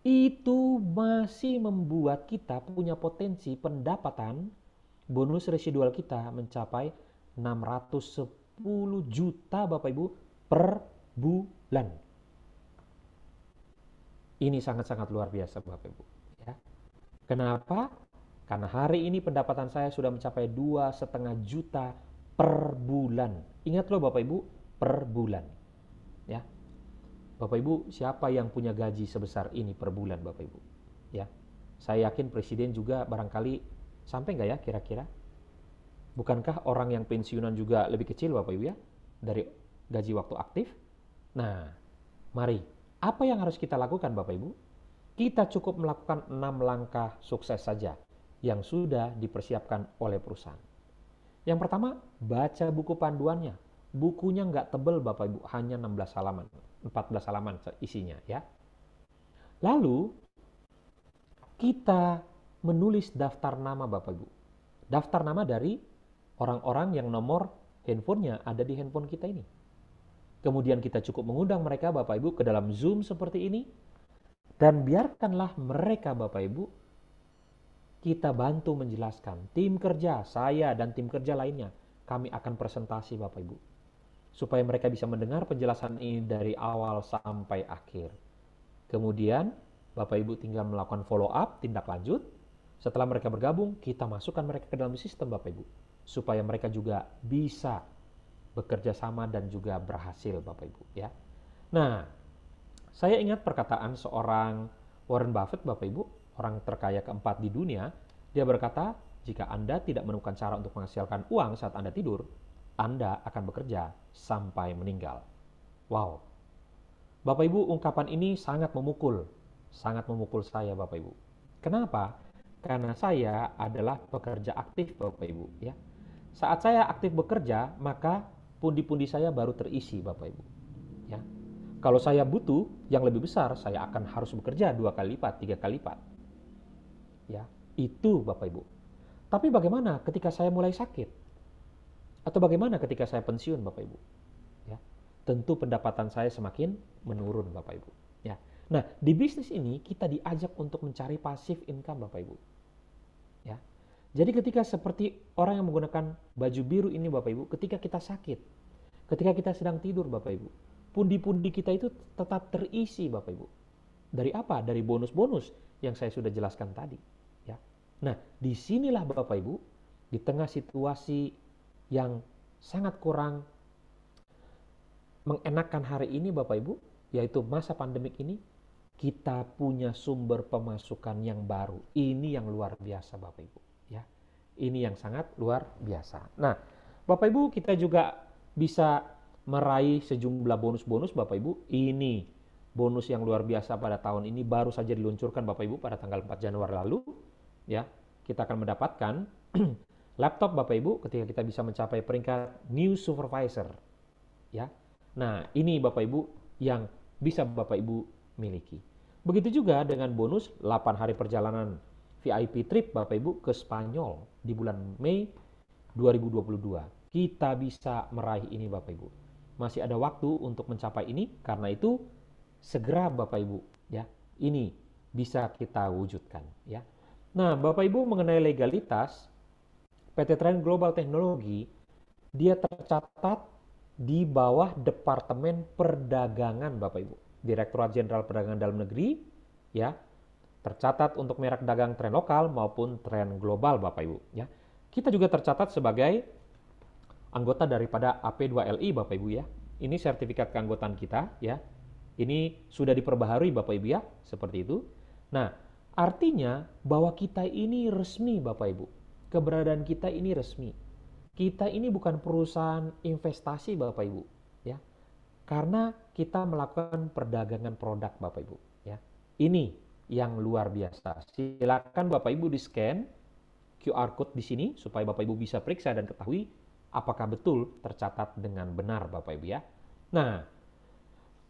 Itu masih membuat kita punya potensi pendapatan bonus residual kita mencapai 610 juta Bapak Ibu per bulan. Ini sangat-sangat luar biasa Bapak Ibu. Ya. Kenapa? Karena hari ini pendapatan saya sudah mencapai 2,5 juta per bulan. Ingat loh Bapak Ibu, per bulan. Ya. Bapak Ibu, siapa yang punya gaji sebesar ini per bulan Bapak Ibu? Ya. Saya yakin Presiden juga barangkali sampai nggak ya kira-kira? Bukankah orang yang pensiunan juga lebih kecil Bapak Ibu ya dari gaji waktu aktif? Nah, mari, apa yang harus kita lakukan Bapak Ibu? Kita cukup melakukan 6 langkah sukses saja yang sudah dipersiapkan oleh perusahaan. Yang pertama, baca buku panduannya. Bukunya nggak tebal Bapak Ibu, hanya 16 halaman, 14 halaman isinya ya. Lalu, kita menulis daftar nama Bapak Ibu. Daftar nama dari orang-orang yang nomor handphonenya ada di handphone kita ini. Kemudian kita cukup mengundang mereka Bapak Ibu ke dalam Zoom seperti ini. Dan biarkanlah mereka Bapak Ibu kita bantu menjelaskan. Tim kerja, saya dan tim kerja lainnya, kami akan presentasi Bapak Ibu. Supaya mereka bisa mendengar penjelasan ini dari awal sampai akhir. Kemudian Bapak Ibu tinggal melakukan follow up, tindak lanjut. Setelah mereka bergabung, kita masukkan mereka ke dalam sistem Bapak Ibu. Supaya mereka juga bisa bekerja sama dan juga berhasil Bapak Ibu ya. Nah, saya ingat perkataan seorang Warren Buffett Bapak Ibu, orang terkaya keempat di dunia. Dia berkata, jika Anda tidak menemukan cara untuk menghasilkan uang saat Anda tidur, Anda akan bekerja sampai meninggal. Wow. Bapak Ibu, ungkapan ini sangat memukul saya Bapak Ibu. Kenapa? Karena saya adalah pekerja aktif Bapak Ibu ya. Saat saya aktif bekerja, maka pundi-pundi saya baru terisi Bapak Ibu. Ya. Kalau saya butuh yang lebih besar, saya akan harus bekerja 2 kali lipat, 3 kali lipat. Ya, itu Bapak Ibu. Tapi bagaimana ketika saya mulai sakit? Atau bagaimana ketika saya pensiun Bapak Ibu? Ya. Tentu pendapatan saya semakin menurun Bapak Ibu. Ya. Nah, di bisnis ini kita diajak untuk mencari passive income Bapak Ibu. Ya. Jadi ketika seperti orang yang menggunakan baju biru ini Bapak Ibu, ketika kita sakit, ketika kita sedang tidur Bapak Ibu, pundi-pundi kita itu tetap terisi Bapak Ibu. Dari apa? Dari bonus-bonus yang saya sudah jelaskan tadi. Ya. Nah, disinilah Bapak Ibu, di tengah situasi yang sangat kurang mengenakan hari ini Bapak Ibu, yaitu masa pandemik ini, kita punya sumber pemasukan yang baru. Ini yang luar biasa Bapak Ibu. Ya. Ini yang sangat luar biasa. Nah, Bapak Ibu, kita juga bisa meraih sejumlah bonus-bonus Bapak Ibu. Ini bonus yang luar biasa pada tahun ini baru saja diluncurkan Bapak Ibu pada tanggal 4 Januari lalu. Ya, kita akan mendapatkan laptop Bapak Ibu ketika kita bisa mencapai peringkat New Supervisor. Ya. Nah, ini Bapak Ibu yang bisa Bapak Ibu miliki. Begitu juga dengan bonus 8 hari perjalanan VIP trip Bapak Ibu ke Spanyol di bulan Mei 2022. Kita bisa meraih ini Bapak Ibu. Masih ada waktu untuk mencapai ini, karena itu segera Bapak Ibu ya. Ini bisa kita wujudkan ya. Nah, Bapak Ibu, mengenai legalitas, PT Trend Global Teknologi dia tercatat di bawah Departemen Perdagangan Bapak Ibu. Direktorat Jenderal Perdagangan Dalam Negeri ya, tercatat untuk merek dagang tren lokal maupun tren global Bapak Ibu ya. Kita juga tercatat sebagai anggota daripada AP2LI Bapak Ibu ya. Ini sertifikat keanggotaan kita ya. Ini sudah diperbaharui Bapak Ibu ya, seperti itu. Nah, artinya bahwa kita ini resmi Bapak Ibu. Keberadaan kita ini resmi. Kita ini bukan perusahaan investasi Bapak Ibu ya. Karena kita melakukan perdagangan produk Bapak Ibu ya. Ini yang luar biasa. Silakan Bapak Ibu di-scan QR code di sini supaya Bapak Ibu bisa periksa dan ketahui apakah betul tercatat dengan benar Bapak Ibu ya. Nah,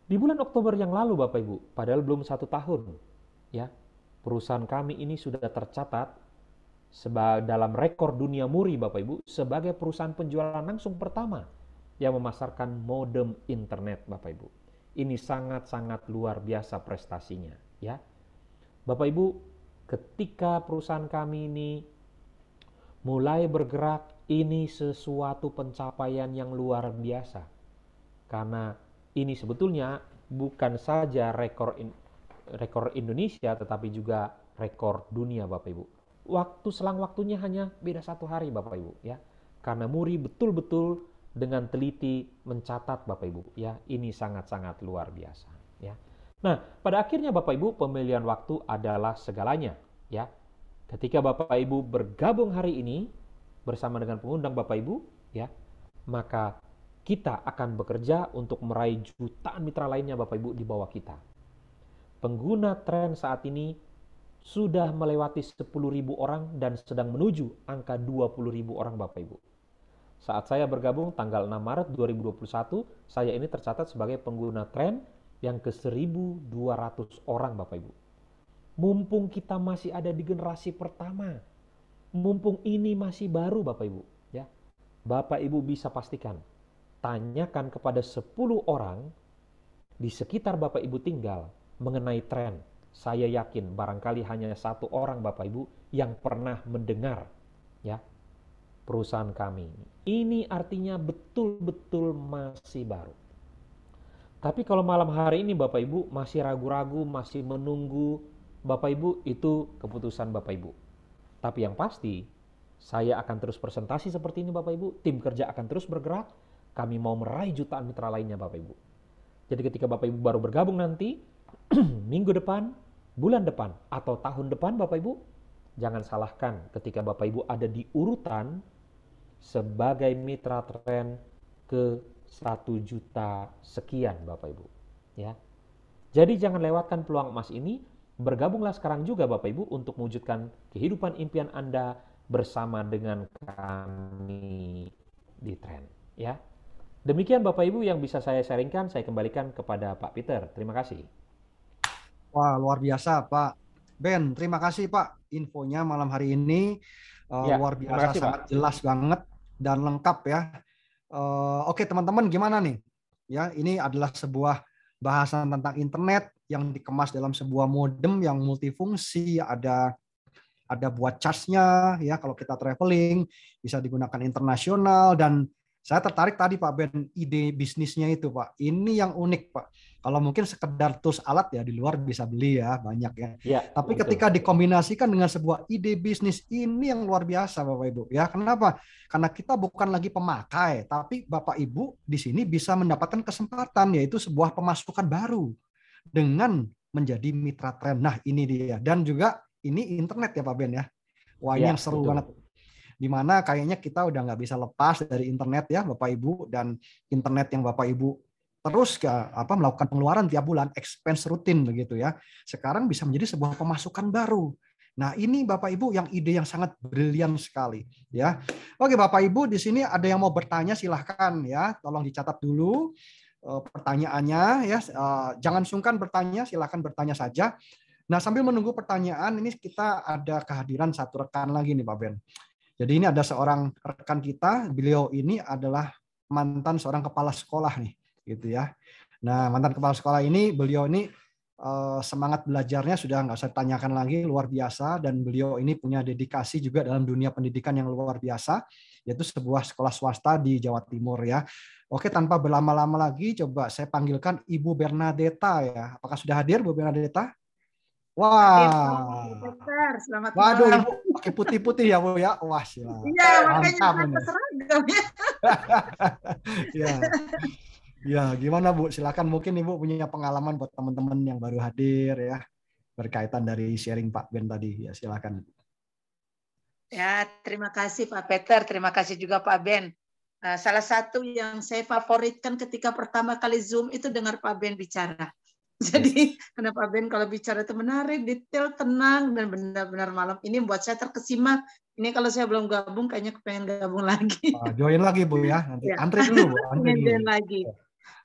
di bulan Oktober yang lalu Bapak Ibu, padahal belum 1 tahun ya, perusahaan kami ini sudah tercatat dalam rekor dunia muri Bapak Ibu sebagai perusahaan penjualan langsung pertama yang memasarkan modem internet Bapak Ibu. Ini sangat-sangat luar biasa prestasinya ya. Bapak Ibu, ketika perusahaan kami ini mulai bergerak, ini sesuatu pencapaian yang luar biasa. Karena ini sebetulnya bukan saja rekor Indonesia, tetapi juga rekor dunia, Bapak Ibu. Selang waktunya hanya beda 1 hari, Bapak Ibu, ya. Karena Muri betul-betul dengan teliti mencatat, Bapak Ibu, ya. Ini sangat-sangat luar biasa, ya. Nah, pada akhirnya Bapak Ibu, pemilihan waktu adalah segalanya, ya. Ketika Bapak Ibu bergabung hari ini bersama dengan pengundang Bapak Ibu, ya, maka kita akan bekerja untuk meraih jutaan mitra lainnya, Bapak Ibu, di bawah kita. Pengguna tren saat ini sudah melewati 10.000 orang dan sedang menuju angka 20.000 orang, Bapak Ibu. Saat saya bergabung tanggal 6 Maret 2021, saya ini tercatat sebagai pengguna tren yang ke 1.200 orang, Bapak Ibu. Mumpung kita masih ada di generasi pertama, mumpung ini masih baru, Bapak Ibu, ya. Bapak Ibu bisa pastikan, tanyakan kepada 10 orang di sekitar Bapak Ibu tinggal mengenai tren. Saya yakin barangkali hanya 1 orang, Bapak Ibu, yang pernah mendengar, ya, perusahaan kami. Ini artinya betul-betul masih baru. Tapi kalau malam hari ini Bapak Ibu masih ragu-ragu, masih menunggu, Bapak Ibu, itu keputusan Bapak Ibu. Tapi yang pasti, saya akan terus presentasi seperti ini, Bapak Ibu. Tim kerja akan terus bergerak. Kami mau meraih jutaan mitra lainnya, Bapak Ibu. Jadi ketika Bapak Ibu baru bergabung nanti, minggu depan, bulan depan, atau tahun depan, Bapak Ibu, jangan salahkan ketika Bapak Ibu ada di urutan sebagai mitra tren ke 1 juta sekian, Bapak Ibu, ya. Jadi jangan lewatkan peluang emas ini. Bergabunglah sekarang juga, Bapak Ibu, untuk mewujudkan kehidupan impian Anda bersama dengan kami di tren, ya. Demikian Bapak Ibu yang bisa saya sharingkan. Saya kembalikan kepada Pak Peter. Terima kasih. Wah, luar biasa, Pak Ben. Terima kasih, Pak, infonya malam hari ini. Luar biasa, kasih, sangat Pak. jelas banget dan lengkap, ya. Oke, teman-teman, gimana nih? Ya, ini adalah sebuah bahasan tentang internet yang dikemas dalam sebuah modem yang multifungsi. Ada buat charge-nya, ya, kalau kita traveling bisa digunakan internasional. Dan saya tertarik tadi, Pak Ben, ide bisnisnya itu, Pak. Ini yang unik, Pak. Kalau mungkin sekedar tools alat ya di luar bisa beli ya, banyak ya. Ya, Tapi betul. ketika dikombinasikan dengan sebuah ide bisnis, ini yang luar biasa, Bapak Ibu. Ya, kenapa? Karena kita bukan lagi pemakai, tapi Bapak Ibu di sini bisa mendapatkan kesempatan, yaitu sebuah pemasukan baru dengan menjadi mitra tren. Nah, ini dia. Dan juga ini internet ya, Pak Ben ya. Wah, ini Ya, yang seru betul. banget. Dimana kayaknya kita udah nggak bisa lepas dari internet ya, Bapak Ibu. Dan internet yang Bapak Ibu terus melakukan pengeluaran tiap bulan, expense rutin begitu ya. Sekarang bisa menjadi sebuah pemasukan baru. Nah, ini Bapak Ibu yang ide yang sangat brilian sekali ya. Oke, Bapak Ibu, di sini ada yang mau bertanya, silahkan ya. Tolong dicatat dulu pertanyaannya ya. Jangan sungkan bertanya, silahkan bertanya saja. Nah, sambil menunggu pertanyaan, ini kita ada kehadiran 1 rekan lagi nih, Pak Ben. Jadi ini ada seorang rekan kita, beliau ini adalah mantan seorang kepala sekolah nih, gitu ya. Nah, mantan kepala sekolah ini, beliau ini semangat belajarnya sudah nggak usah tanyakan lagi, luar biasa. Dan beliau ini punya dedikasi juga dalam dunia pendidikan yang luar biasa, yaitu sebuah sekolah swasta di Jawa Timur ya. Oke, tanpa berlama-lama lagi, coba saya panggilkan Ibu Bernadetta ya. Apakah sudah hadir, Bu Bernadetta? Wah, Selamat waduh, malam. Ibu pakai putih-putih ya, Bu ya. Wah, silakan. Iya, makanya Mantap kenapa ini. seragam ya. Ya. Ya, gimana Bu? Silakan, mungkin Ibu punya pengalaman buat teman-teman yang baru hadir ya, berkaitan dari sharing Pak Ben tadi. Ya, silakan. Ya, terima kasih Pak Peter, terima kasih juga Pak Ben. Salah satu yang saya favoritkan ketika pertama kali Zoom itu dengar Pak Ben bicara. Jadi karena Pak Ben kalau bicara itu menarik, detail, tenang, dan benar-benar malam ini buat saya terkesima. Ini kalau saya belum gabung, kayaknya kepengen gabung lagi. Join lagi Bu ya, nanti Ya. antri dulu Bu. Antri dulu. Join lagi.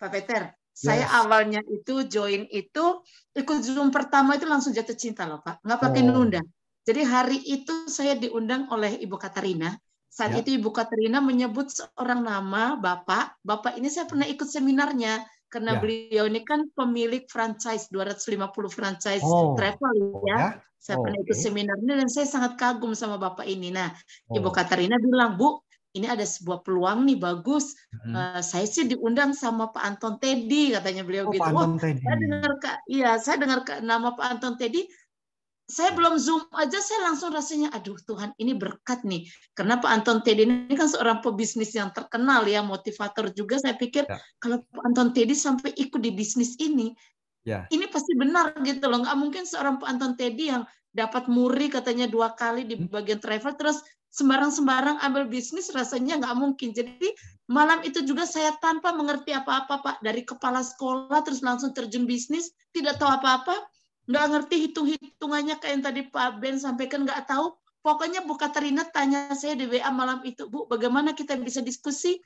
Pak Peter, saya awalnya itu join itu, ikut Zoom pertama itu langsung jatuh cinta loh Pak. Nggak pakai nunda. Jadi hari itu saya diundang oleh Ibu Katarina. Saat itu Ibu Katarina menyebut seorang nama, Bapak. Bapak ini saya pernah ikut seminarnya. karena Ya. beliau ini kan pemilik franchise 250 franchise Oh, travel oh ya. ya. Saya pernah ikut Oke. seminarnya dan saya sangat kagum sama Bapak ini. Nah, Ibu Oh. Katarina bilang, Bu, ini ada sebuah peluang nih bagus. Hmm. Saya sih diundang sama Pak Anton Teddy, katanya beliau Oh, gitu. Pak Wah, Anton Teddy. saya dengar nama Pak Anton Teddy. Saya belum Zoom aja, saya langsung rasanya, aduh Tuhan, ini berkat nih. Karena Pak Anton Teddy ini kan seorang pebisnis yang terkenal ya, motivator juga. Saya pikir Ya. kalau Pak Anton Teddy sampai ikut di bisnis ini pasti benar gitu loh. Nggak mungkin seorang Pak Anton Teddy yang dapat muri katanya 2 kali di bagian travel, terus sembarang-sembarang ambil bisnis, rasanya nggak mungkin. Jadi malam itu juga saya tanpa mengerti apa-apa Pak, dari kepala sekolah terus langsung terjun bisnis, tidak tahu apa-apa. Nggak ngerti hitung-hitungannya kayak yang tadi Pak Ben sampaikan, nggak tahu. Pokoknya Bu Katarina tanya saya di WA malam itu, Bu, bagaimana kita bisa diskusi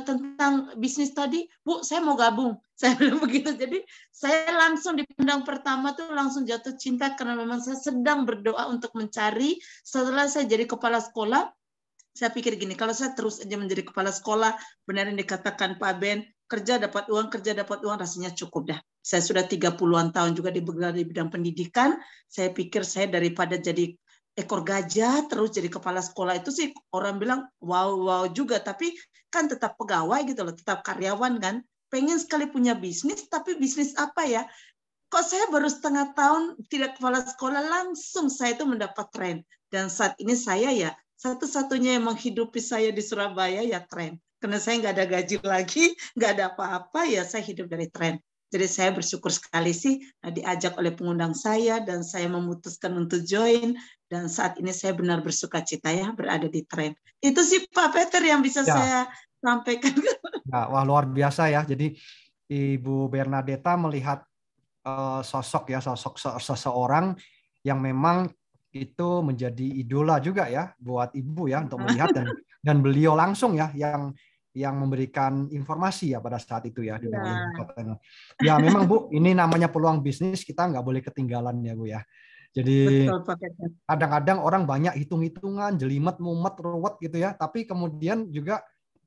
tentang bisnis tadi? Bu, saya mau gabung. Saya bilang begitu. Jadi saya langsung di pandang pertama tuh langsung jatuh cinta karena memang saya sedang berdoa untuk mencari. Setelah saya jadi kepala sekolah, saya pikir gini, kalau saya terus aja menjadi kepala sekolah, benar yang dikatakan Pak Ben, kerja dapat uang, rasanya cukup dah. Saya sudah 30-an tahun juga bergerak di bidang pendidikan. Saya pikir saya daripada jadi ekor gajah terus jadi kepala sekolah itu sih orang bilang wow juga, tapi kan tetap pegawai gitu loh, tetap karyawan kan. Pengen sekali punya bisnis, tapi bisnis apa ya? Kok saya baru setengah tahun tidak kepala sekolah, langsung saya itu mendapat tren. Dan saat ini saya ya satu-satunya yang menghidupi saya di Surabaya ya tren. Karena saya nggak ada gaji lagi, nggak ada apa-apa, ya saya hidup dari tren. Jadi saya bersyukur sekali sih diajak oleh pengundang saya dan saya memutuskan untuk join. Dan saat ini saya benar bersuka cita ya berada di tren. Itu sih Pak Peter yang bisa saya sampaikan. Ya, wah luar biasa ya. Jadi Ibu Bernadetta melihat sosok seseorang yang memang itu menjadi idola juga ya buat Ibu ya untuk melihat dan beliau langsung ya yang memberikan informasi ya pada saat itu ya. Ya memang Bu, ini namanya peluang bisnis, kita nggak boleh ketinggalan ya Bu ya. Jadi kadang-kadang orang banyak hitung-hitungan, jelimet, mumet, ruwet gitu ya, tapi kemudian juga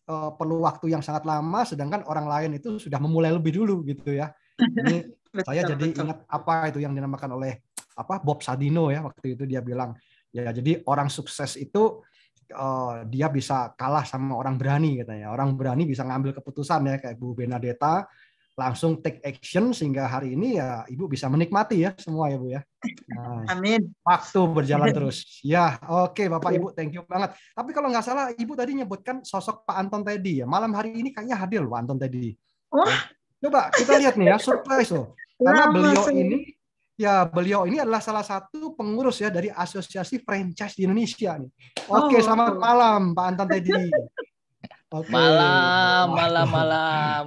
perlu waktu yang sangat lama, sedangkan orang lain itu sudah memulai lebih dulu gitu ya. Ini saya jadi ingat apa itu yang dinamakan oleh Bob Sadino ya, waktu itu dia bilang ya, jadi orang sukses itu dia bisa kalah sama orang berani katanya. Orang berani bisa ngambil keputusan ya kayak Bu Bernadetta, langsung take action sehingga hari ini ya Ibu bisa menikmati ya semua ya Bu ya. Nah, amin. Waktu berjalan terus. Ya, oke Bapak Ibu, thank you banget. Tapi kalau nggak salah Ibu tadi nyebutkan sosok Pak Anton Teddy ya. Malam hari ini kayaknya hadir loh Pak Anton Teddy. Coba kita lihat nih ya, surprise loh. Karena beliau ini adalah salah satu pengurus ya dari Asosiasi Franchise di Indonesia nih. Oke, selamat malam Pak Anton Teddy. Oke. Malam.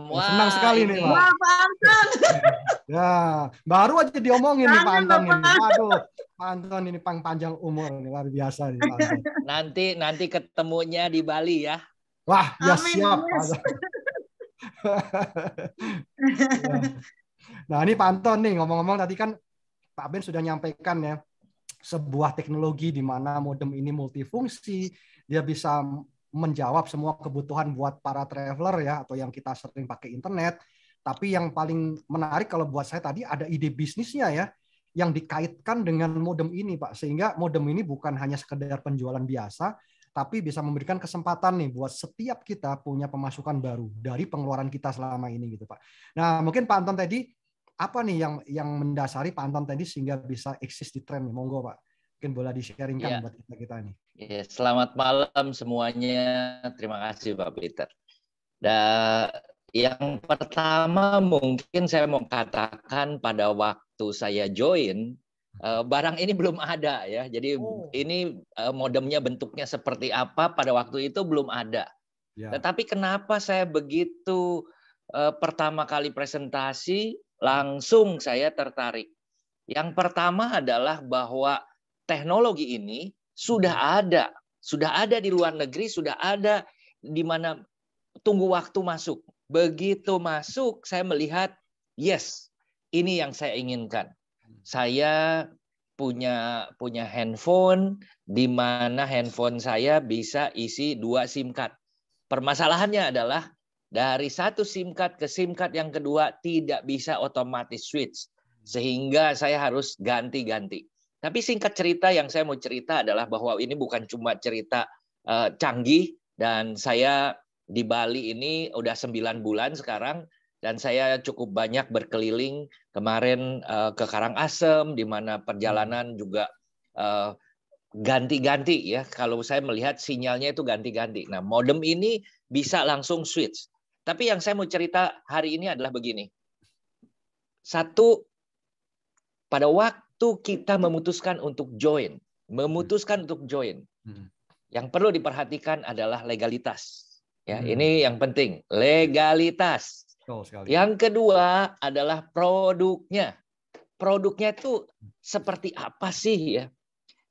Wah, senang sekali nih Pak. Wah, Pak Anton. Ya, baru aja diomongin nih Pak Anton ini. Waduh, Pak Anton ini panjang umur nih, luar biasa nih Pak Anton. Nanti ketemunya di Bali ya. Wah, ya siap. Yes. Nah, ini Pak Anton nih ngomong-ngomong tadi kan Pak Ben sudah nyampaikan ya sebuah teknologi di mana modem ini multifungsi, dia bisa menjawab semua kebutuhan buat para traveler ya atau yang kita sering pakai internet. Tapi yang paling menarik kalau buat saya tadi ada ide bisnisnya ya yang dikaitkan dengan modem ini Pak, sehingga modem ini bukan hanya sekedar penjualan biasa tapi bisa memberikan kesempatan nih buat setiap kita punya pemasukan baru dari pengeluaran kita selama ini gitu Pak. Nah, mungkin Pak Anton tadi apa nih yang mendasari Pak Anton tadi sehingga bisa eksis di tren nih? Monggo Pak. Mungkin boleh di-sharingkan buat kita nih. Ya, selamat malam semuanya. Terima kasih Pak Peter. Dan yang pertama mungkin saya mau katakan pada waktu saya join, barang ini belum ada ya. Jadi ini modemnya bentuknya seperti apa pada waktu itu belum ada. Ya. Tetapi kenapa saya begitu pertama kali presentasi langsung saya tertarik. Yang pertama adalah bahwa teknologi ini sudah ada di luar negeri, sudah ada di mana tunggu waktu masuk. Begitu masuk, saya melihat, yes, ini yang saya inginkan. Saya punya handphone, di mana handphone saya bisa isi 2 SIM card. Permasalahannya adalah dari satu SIM card ke SIM card yang kedua tidak bisa otomatis switch. Sehingga saya harus ganti-ganti. Tapi singkat cerita yang saya mau cerita adalah bahwa ini bukan cuma cerita canggih, dan saya di Bali ini udah 9 bulan sekarang, dan saya cukup banyak berkeliling kemarin ke Karangasem, di mana perjalanan juga ganti-ganti ya. Kalau saya melihat sinyalnya itu ganti-ganti. Nah, modem ini bisa langsung switch. Tapi yang saya mau cerita hari ini adalah begini. Satu, pada waktu kita memutuskan untuk join, yang perlu diperhatikan adalah legalitas. Ya, ini yang penting, legalitas. Yang kedua adalah produknya. Produknya itu seperti apa sih ya?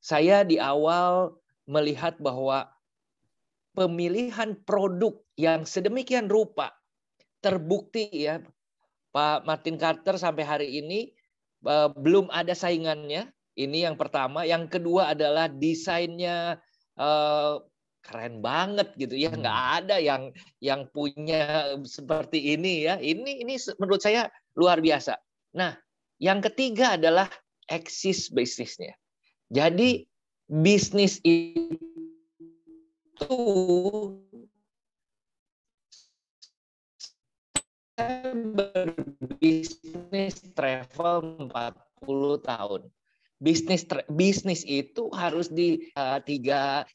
Saya di awal melihat bahwa pemilihan produk yang sedemikian rupa terbukti ya, Pak Martin Carter sampai hari ini belum ada saingannya. Ini yang pertama. Yang kedua adalah desainnya keren banget gitu ya. Nggak ada yang punya seperti ini ya. Ini menurut saya luar biasa. Nah, yang ketiga adalah eksis bisnisnya. Jadi bisnis itu berbisnis travel 40 tahun. Bisnis itu harus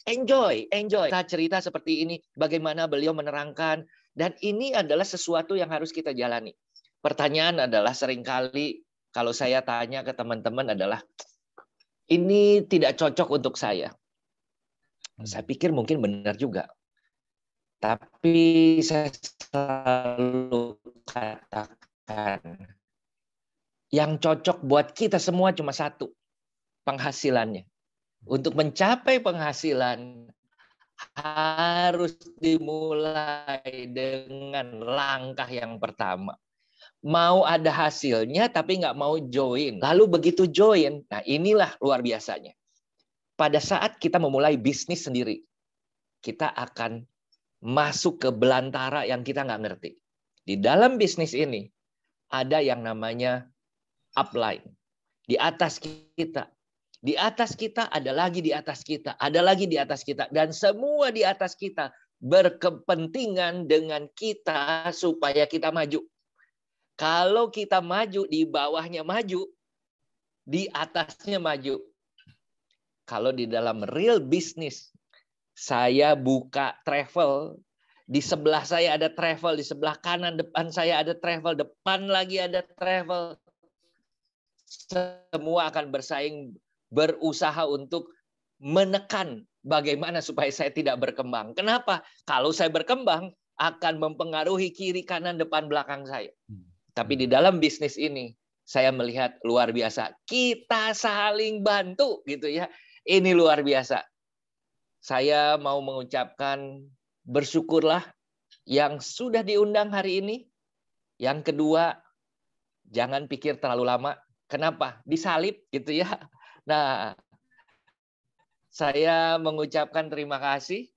enjoy. Kita cerita seperti ini, bagaimana beliau menerangkan, dan ini adalah sesuatu yang harus kita jalani. Pertanyaan adalah seringkali kalau saya tanya ke teman-teman adalah, ini tidak cocok untuk saya. Saya pikir mungkin benar juga. Tapi saya selalu katakan, yang cocok buat kita semua cuma satu, penghasilannya. Untuk mencapai penghasilan, harus dimulai dengan langkah yang pertama. Mau ada hasilnya tapi nggak mau join. Lalu begitu join, nah inilah luar biasanya. Pada saat kita memulai bisnis sendiri, kita akan masuk ke belantara yang kita nggak ngerti. Di dalam bisnis ini, ada yang namanya upline. Di atas kita. Di atas kita, ada lagi di atas kita. Ada lagi di atas kita. Dan semua di atas kita berkepentingan dengan kita supaya kita maju. Kalau kita maju, di bawahnya maju, di atasnya maju. Kalau di dalam real business, saya buka travel, di sebelah saya ada travel, di sebelah kanan depan saya ada travel, depan lagi ada travel. Semua akan bersaing, berusaha untuk menekan bagaimana supaya saya tidak berkembang. Kenapa? Kalau saya berkembang, akan mempengaruhi kiri, kanan, depan, belakang saya. Tapi di dalam bisnis ini, saya melihat luar biasa. Kita saling bantu, gitu ya. Ini luar biasa. Saya mau mengucapkan bersyukurlah yang sudah diundang hari ini. Yang kedua, jangan pikir terlalu lama. Kenapa? Disalib, gitu ya. Nah, saya mengucapkan terima kasih.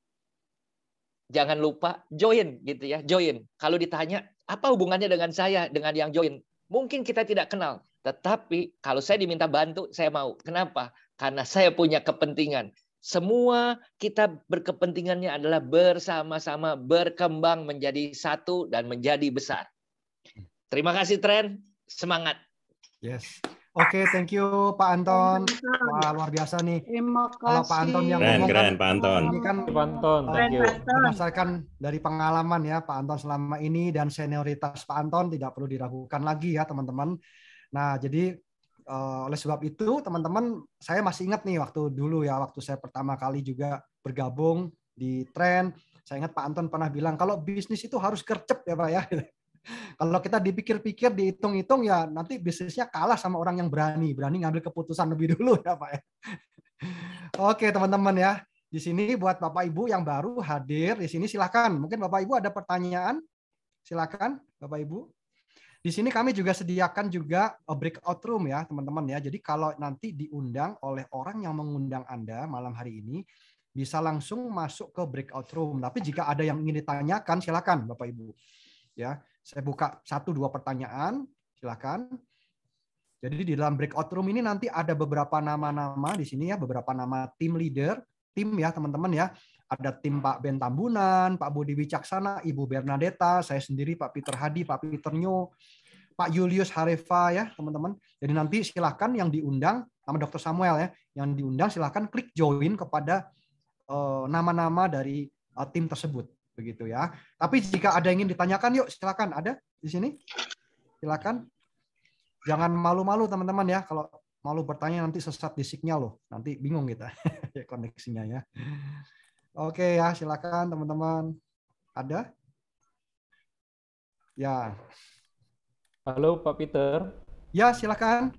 Jangan lupa join, gitu ya. Join. Kalau ditanya, apa hubungannya dengan saya, dengan yang join? Mungkin kita tidak kenal. Tetapi kalau saya diminta bantu, saya mau. Kenapa? Karena saya punya kepentingan. Semua kita berkepentingannya adalah bersama-sama berkembang menjadi satu dan menjadi besar. Terima kasih, Tren. Semangat. Yes. Oke, thank you Pak Anton. Wah, luar biasa nih. Terima kasih. Kalau Pak Anton yang ngomong Keren, Pak Anton. ini kan Pak Anton, thank you. berdasarkan dari pengalaman ya Pak Anton selama ini dan senioritas Pak Anton tidak perlu diragukan lagi ya teman-teman. Nah, jadi oleh sebab itu teman-teman, saya masih ingat nih waktu dulu ya, waktu saya pertama kali juga bergabung di Tren, saya ingat Pak Anton pernah bilang kalau bisnis itu harus gercep ya Pak ya. Kalau kita dipikir-pikir, dihitung-hitung ya nanti bisnisnya kalah sama orang yang berani ngambil keputusan lebih dulu ya Pak ya. Oke teman-teman ya, di sini buat Bapak Ibu yang baru hadir di sini silakan. Mungkin Bapak Ibu ada pertanyaan, silakan Bapak Ibu. Di sini kami juga sediakan juga breakout room ya teman-teman ya. Jadi kalau nanti diundang oleh orang yang mengundang Anda malam hari ini, bisa langsung masuk ke breakout room. Tapi jika ada yang ingin ditanyakan, silakan Bapak Ibu. Ya, saya buka 1-2 pertanyaan, silakan. Jadi di dalam breakout room ini nanti ada beberapa nama-nama di sini ya, beberapa nama tim leader, tim ya teman-teman ya. Ada tim Pak Ben Tambunan, Pak Budi Wicaksana, Ibu Bernadetta, saya sendiri Pak Peter Hadi, Pak Peter Nyo, Pak Julius Hareva ya teman-teman. Jadi nanti silakan yang diundang sama Dr. Samuel ya, yang diundang silakan klik join kepada nama-nama dari tim tersebut begitu ya. Tapi jika ada yang ingin ditanyakan, yuk silakan, ada di sini. Silakan. Jangan malu-malu teman-teman ya, kalau malu bertanya nanti sesat di signal loh. Nanti bingung kita koneksinya ya. Oke ya, silakan teman-teman. Ada? Ya. Halo Pak Peter. Ya, silakan.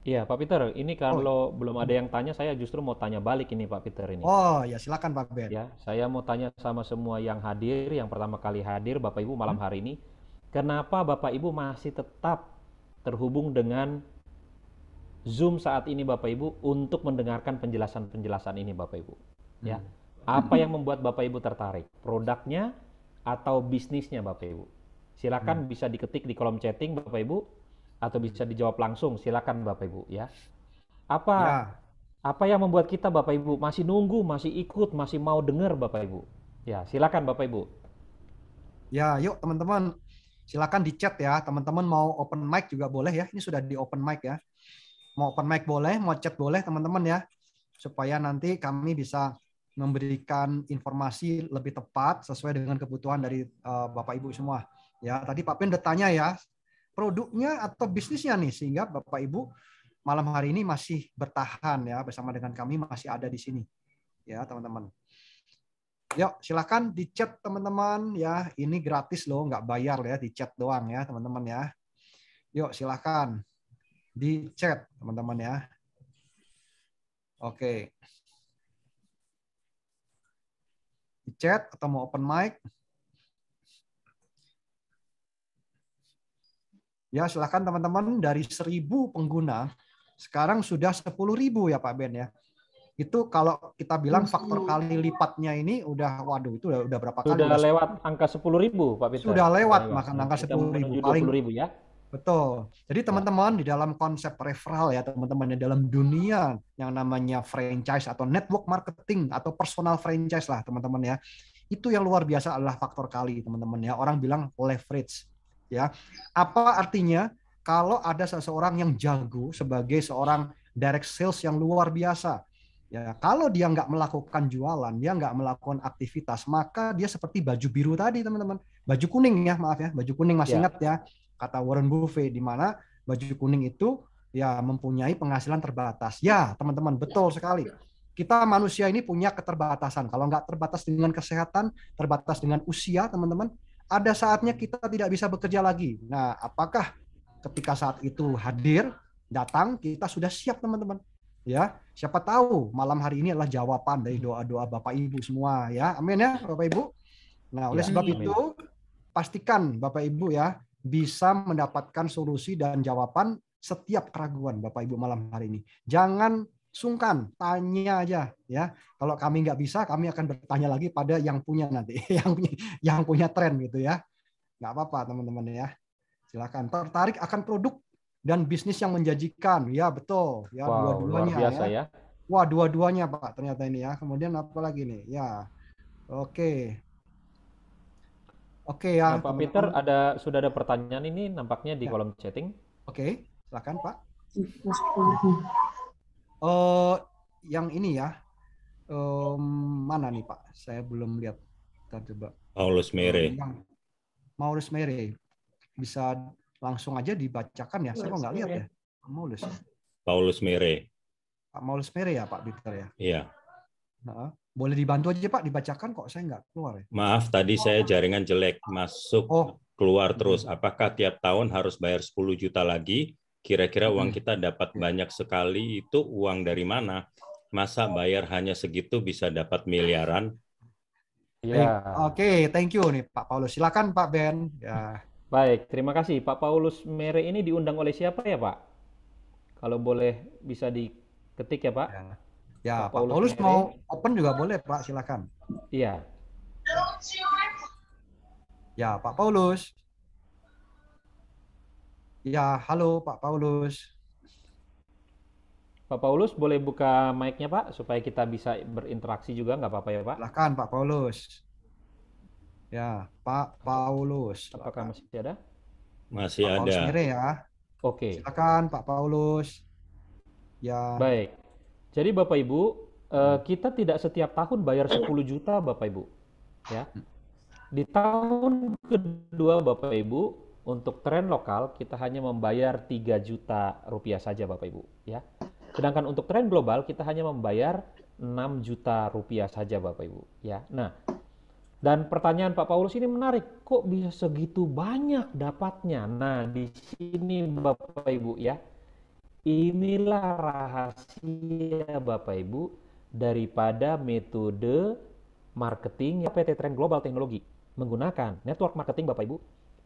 Iya, Pak Peter, ini kalau belum ada yang tanya, saya justru mau tanya balik ini Pak Peter ini. Oh, ya silakan Pak Ben. Ya, saya mau tanya sama semua yang hadir, yang pertama kali hadir, Bapak Ibu malam hari ini. Kenapa Bapak Ibu masih tetap terhubung dengan Zoom saat ini Bapak Ibu untuk mendengarkan penjelasan-penjelasan ini Bapak Ibu? Ya. Apa yang membuat Bapak Ibu tertarik? Produknya atau bisnisnya Bapak Ibu? Silakan bisa diketik di kolom chatting Bapak Ibu atau bisa dijawab langsung, silakan Bapak Ibu ya. Apa yang membuat kita Bapak Ibu masih nunggu, masih ikut, masih mau dengar Bapak Ibu? Ya, silakan Bapak Ibu. Ya, yuk teman-teman. Silakan di chat ya. Teman-teman mau open mic juga boleh ya. Ini sudah di open mic ya. Mau open mic boleh, mau chat boleh teman-teman ya. Supaya nanti kami bisa memberikan informasi lebih tepat sesuai dengan kebutuhan dari Bapak Ibu semua. Ya, tadi Pak Ben udah tanya ya, produknya atau bisnisnya nih, sehingga Bapak Ibu malam hari ini masih bertahan ya bersama dengan kami, masih ada di sini. Ya, teman-teman. Yuk, silakan di chat teman-teman ya. Ini gratis loh, nggak bayar ya, di chat doang ya, teman-teman ya. Yuk, silakan di chat teman-teman ya. Oke. Di chat atau mau open mic. Ya, silakan teman-teman, dari 1.000 pengguna sekarang sudah 10.000 ya Pak Ben ya. Itu kalau kita bilang faktor kali lipatnya ini udah, waduh, itu udah berapa kali? Sudah lewat angka 10.000 Pak Peter. Sudah lewat makan angka 10.000 paling 20.000 ya. Betul. Jadi teman-teman di dalam konsep referral ya teman-teman, di dalam dunia yang namanya franchise atau network marketing atau personal franchise lah teman-teman ya. Itu yang luar biasa adalah faktor kali teman-teman ya. Orang bilang leverage ya. Apa artinya? Kalau ada seseorang yang jago sebagai seorang direct sales yang luar biasa, ya kalau dia nggak melakukan jualan, dia nggak melakukan aktivitas, maka dia seperti baju biru tadi teman-teman, baju kuning ya, maaf ya, baju kuning masih ingat ya, kata Warren Buffett, di mana baju kuning itu ya mempunyai penghasilan terbatas. Ya teman-teman, betul sekali. Kita manusia ini punya keterbatasan. Kalau nggak terbatas dengan kesehatan, terbatas dengan usia teman-teman, ada saatnya kita tidak bisa bekerja lagi. Nah, apakah ketika saat itu hadir, datang, kita sudah siap teman-teman. Ya, siapa tahu malam hari ini adalah jawaban dari doa-doa Bapak Ibu semua ya. Amin ya Bapak Ibu. Nah, oleh sebab itu pastikan Bapak Ibu ya bisa mendapatkan solusi dan jawaban setiap keraguan Bapak Ibu malam hari ini. Jangan sungkan, tanya aja ya. Kalau kami nggak bisa, kami akan bertanya lagi pada yang punya nanti, yang punya tren gitu ya. Nggak apa-apa teman-teman ya. Silakan. Tertarik akan produk dan bisnis yang menjanjikan, ya betul, ya dua-duanya luar biasa ya. Wah, dua-duanya Pak ternyata ini ya. Kemudian apa lagi nih? Ya, oke ya. Nah, Pak Peter, sudah ada pertanyaan ini nampaknya di kolom chatting. Oke, silakan Pak. Yang ini ya, mana nih Pak? Saya belum lihat. Kita coba. Paulus Mere. Paulus Mere. Bisa langsung aja dibacakan ya. Saya kok nggak lihat ya. Paulus Mere. Pak Paulus Mere ya Pak Peter ya. Iya. Nah, boleh dibantu aja Pak dibacakan, kok saya nggak keluar ya. Maaf tadi saya jaringan jelek, masuk keluar terus. Apakah tiap tahun harus bayar 10 juta lagi? Kira-kira uang kita dapat banyak sekali, itu uang dari mana? Masa bayar hanya segitu bisa dapat miliaran? Ya. Oke, thank you nih Pak Paulus. Silakan Pak Ben. Ya. Baik, terima kasih. Pak Paulus Mere ini diundang oleh siapa ya Pak? Kalau boleh bisa diketik ya Pak. Ya, Pak Pak Paulus sendiri. mau open juga boleh, Pak. Silakan. Iya. Ya, Pak Paulus. Ya, halo Pak Paulus. Pak Paulus boleh buka mic-nya Pak, supaya kita bisa berinteraksi juga, nggak apa-apa ya Pak? Silakan Pak Paulus. Ya, Pak Paulus. Apakah masih ada? Masih Pak Paulus ada. sendiri ya. Oke. Silakan Pak Paulus. Ya. Baik. Jadi Bapak Ibu, kita tidak setiap tahun bayar 10 juta Bapak Ibu. Ya. Di tahun kedua Bapak Ibu, untuk tren lokal kita hanya membayar 3 juta rupiah saja Bapak Ibu. Ya. Sedangkan untuk tren global kita hanya membayar 6 juta rupiah saja Bapak Ibu. Ya. Nah, dan pertanyaan Pak Paulus ini menarik, kok bisa segitu banyak dapatnya? Nah, di sini Bapak Ibu ya, inilah rahasia Bapak Ibu daripada metode marketing PT Trend Global Teknologi. Menggunakan network marketing Bapak Ibu,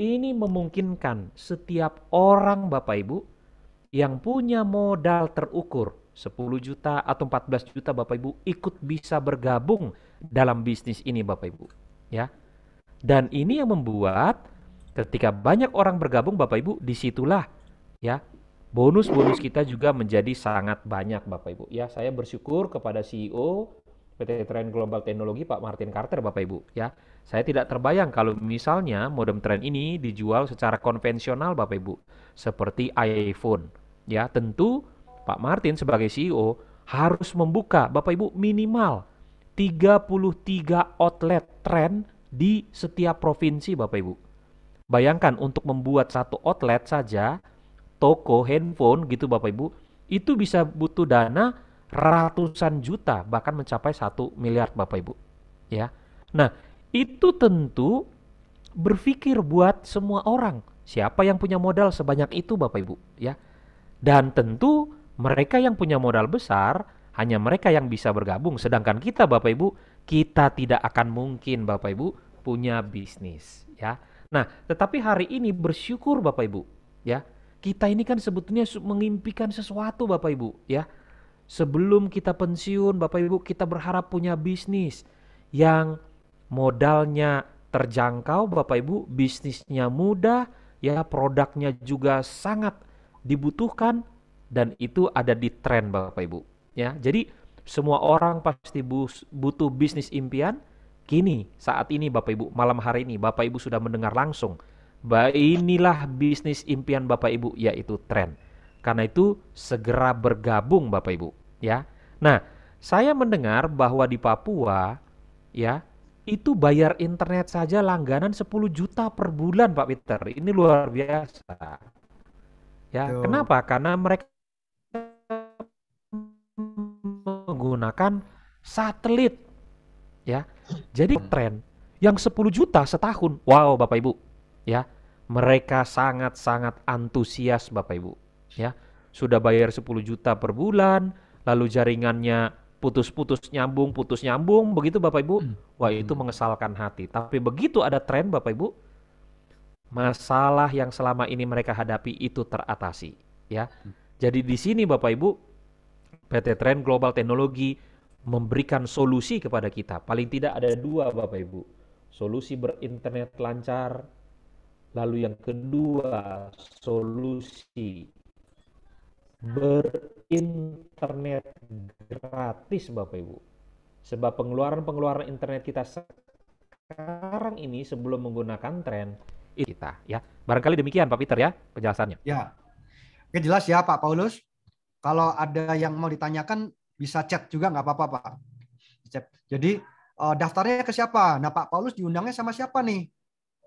ini memungkinkan setiap orang Bapak Ibu yang punya modal terukur 10 juta atau 14 juta Bapak Ibu ikut bisa bergabung dalam bisnis ini Bapak Ibu. Ya. Dan ini yang membuat ketika banyak orang bergabung Bapak Ibu, disitulah ya bonus-bonus kita juga menjadi sangat banyak Bapak Ibu. Ya, saya bersyukur kepada CEO PT Trend Global Teknologi Pak Martin Carter Bapak Ibu. Ya, saya tidak terbayang kalau misalnya modem Trend ini dijual secara konvensional Bapak Ibu, seperti iPhone. Ya, tentu Pak Martin sebagai CEO harus membuka Bapak Ibu minimal 33 outlet Trend di setiap provinsi Bapak Ibu. Bayangkan untuk membuat satu outlet saja, toko handphone gitu Bapak Ibu, itu bisa butuh dana ratusan juta, bahkan mencapai 1 miliar Bapak Ibu. Ya. Nah, itu tentu berpikir buat semua orang. Siapa yang punya modal sebanyak itu Bapak Ibu, ya. Dan tentu mereka yang punya modal besar, hanya mereka yang bisa bergabung. Sedangkan kita Bapak Ibu, kita tidak akan mungkin Bapak Ibu punya bisnis. Ya. Nah, tetapi hari ini bersyukur Bapak Ibu. Ya, kita ini kan sebetulnya mengimpikan sesuatu Bapak Ibu. Ya, sebelum kita pensiun Bapak Ibu, kita berharap punya bisnis yang modalnya terjangkau Bapak Ibu, bisnisnya mudah, ya produknya juga sangat dibutuhkan, dan itu ada di tren Bapak Ibu. Ya, jadi semua orang pasti butuh bisnis impian. Kini saat ini Bapak Ibu, malam hari ini Bapak Ibu sudah mendengar langsung, inilah bisnis impian Bapak Ibu, yaitu tren. Karena itu segera bergabung Bapak Ibu. Ya, nah saya mendengar bahwa di Papua, ya, itu bayar internet saja langganan 10 juta per bulan Pak Peter. Ini luar biasa. Ya, kenapa? Karena mereka menggunakan satelit. Ya. Jadi tren yang 10 juta setahun. Wow, Bapak Ibu. Ya. Mereka sangat-sangat antusias Bapak Ibu. Ya. Sudah bayar 10 juta per bulan, lalu jaringannya putus nyambung, begitu Bapak Ibu. Wah, itu mengesalkan hati. Tapi begitu ada tren Bapak Ibu, masalah yang selama ini mereka hadapi itu teratasi, ya. Jadi di sini Bapak Ibu, PT Trend Global Teknologi memberikan solusi kepada kita. Paling tidak ada 2 Bapak Ibu. Solusi berinternet lancar, lalu yang kedua solusi berinternet gratis Bapak Ibu. Sebab pengeluaran internet kita sekarang ini sebelum menggunakan tren kita, ya. Barangkali demikian Pak Peter ya penjelasannya. Ya. Oke, jelas ya Pak Paulus. Kalau ada yang mau ditanyakan bisa chat juga nggak apa-apa Pak. Jadi daftarnya ke siapa? Nah Pak Paulus diundangnya sama siapa nih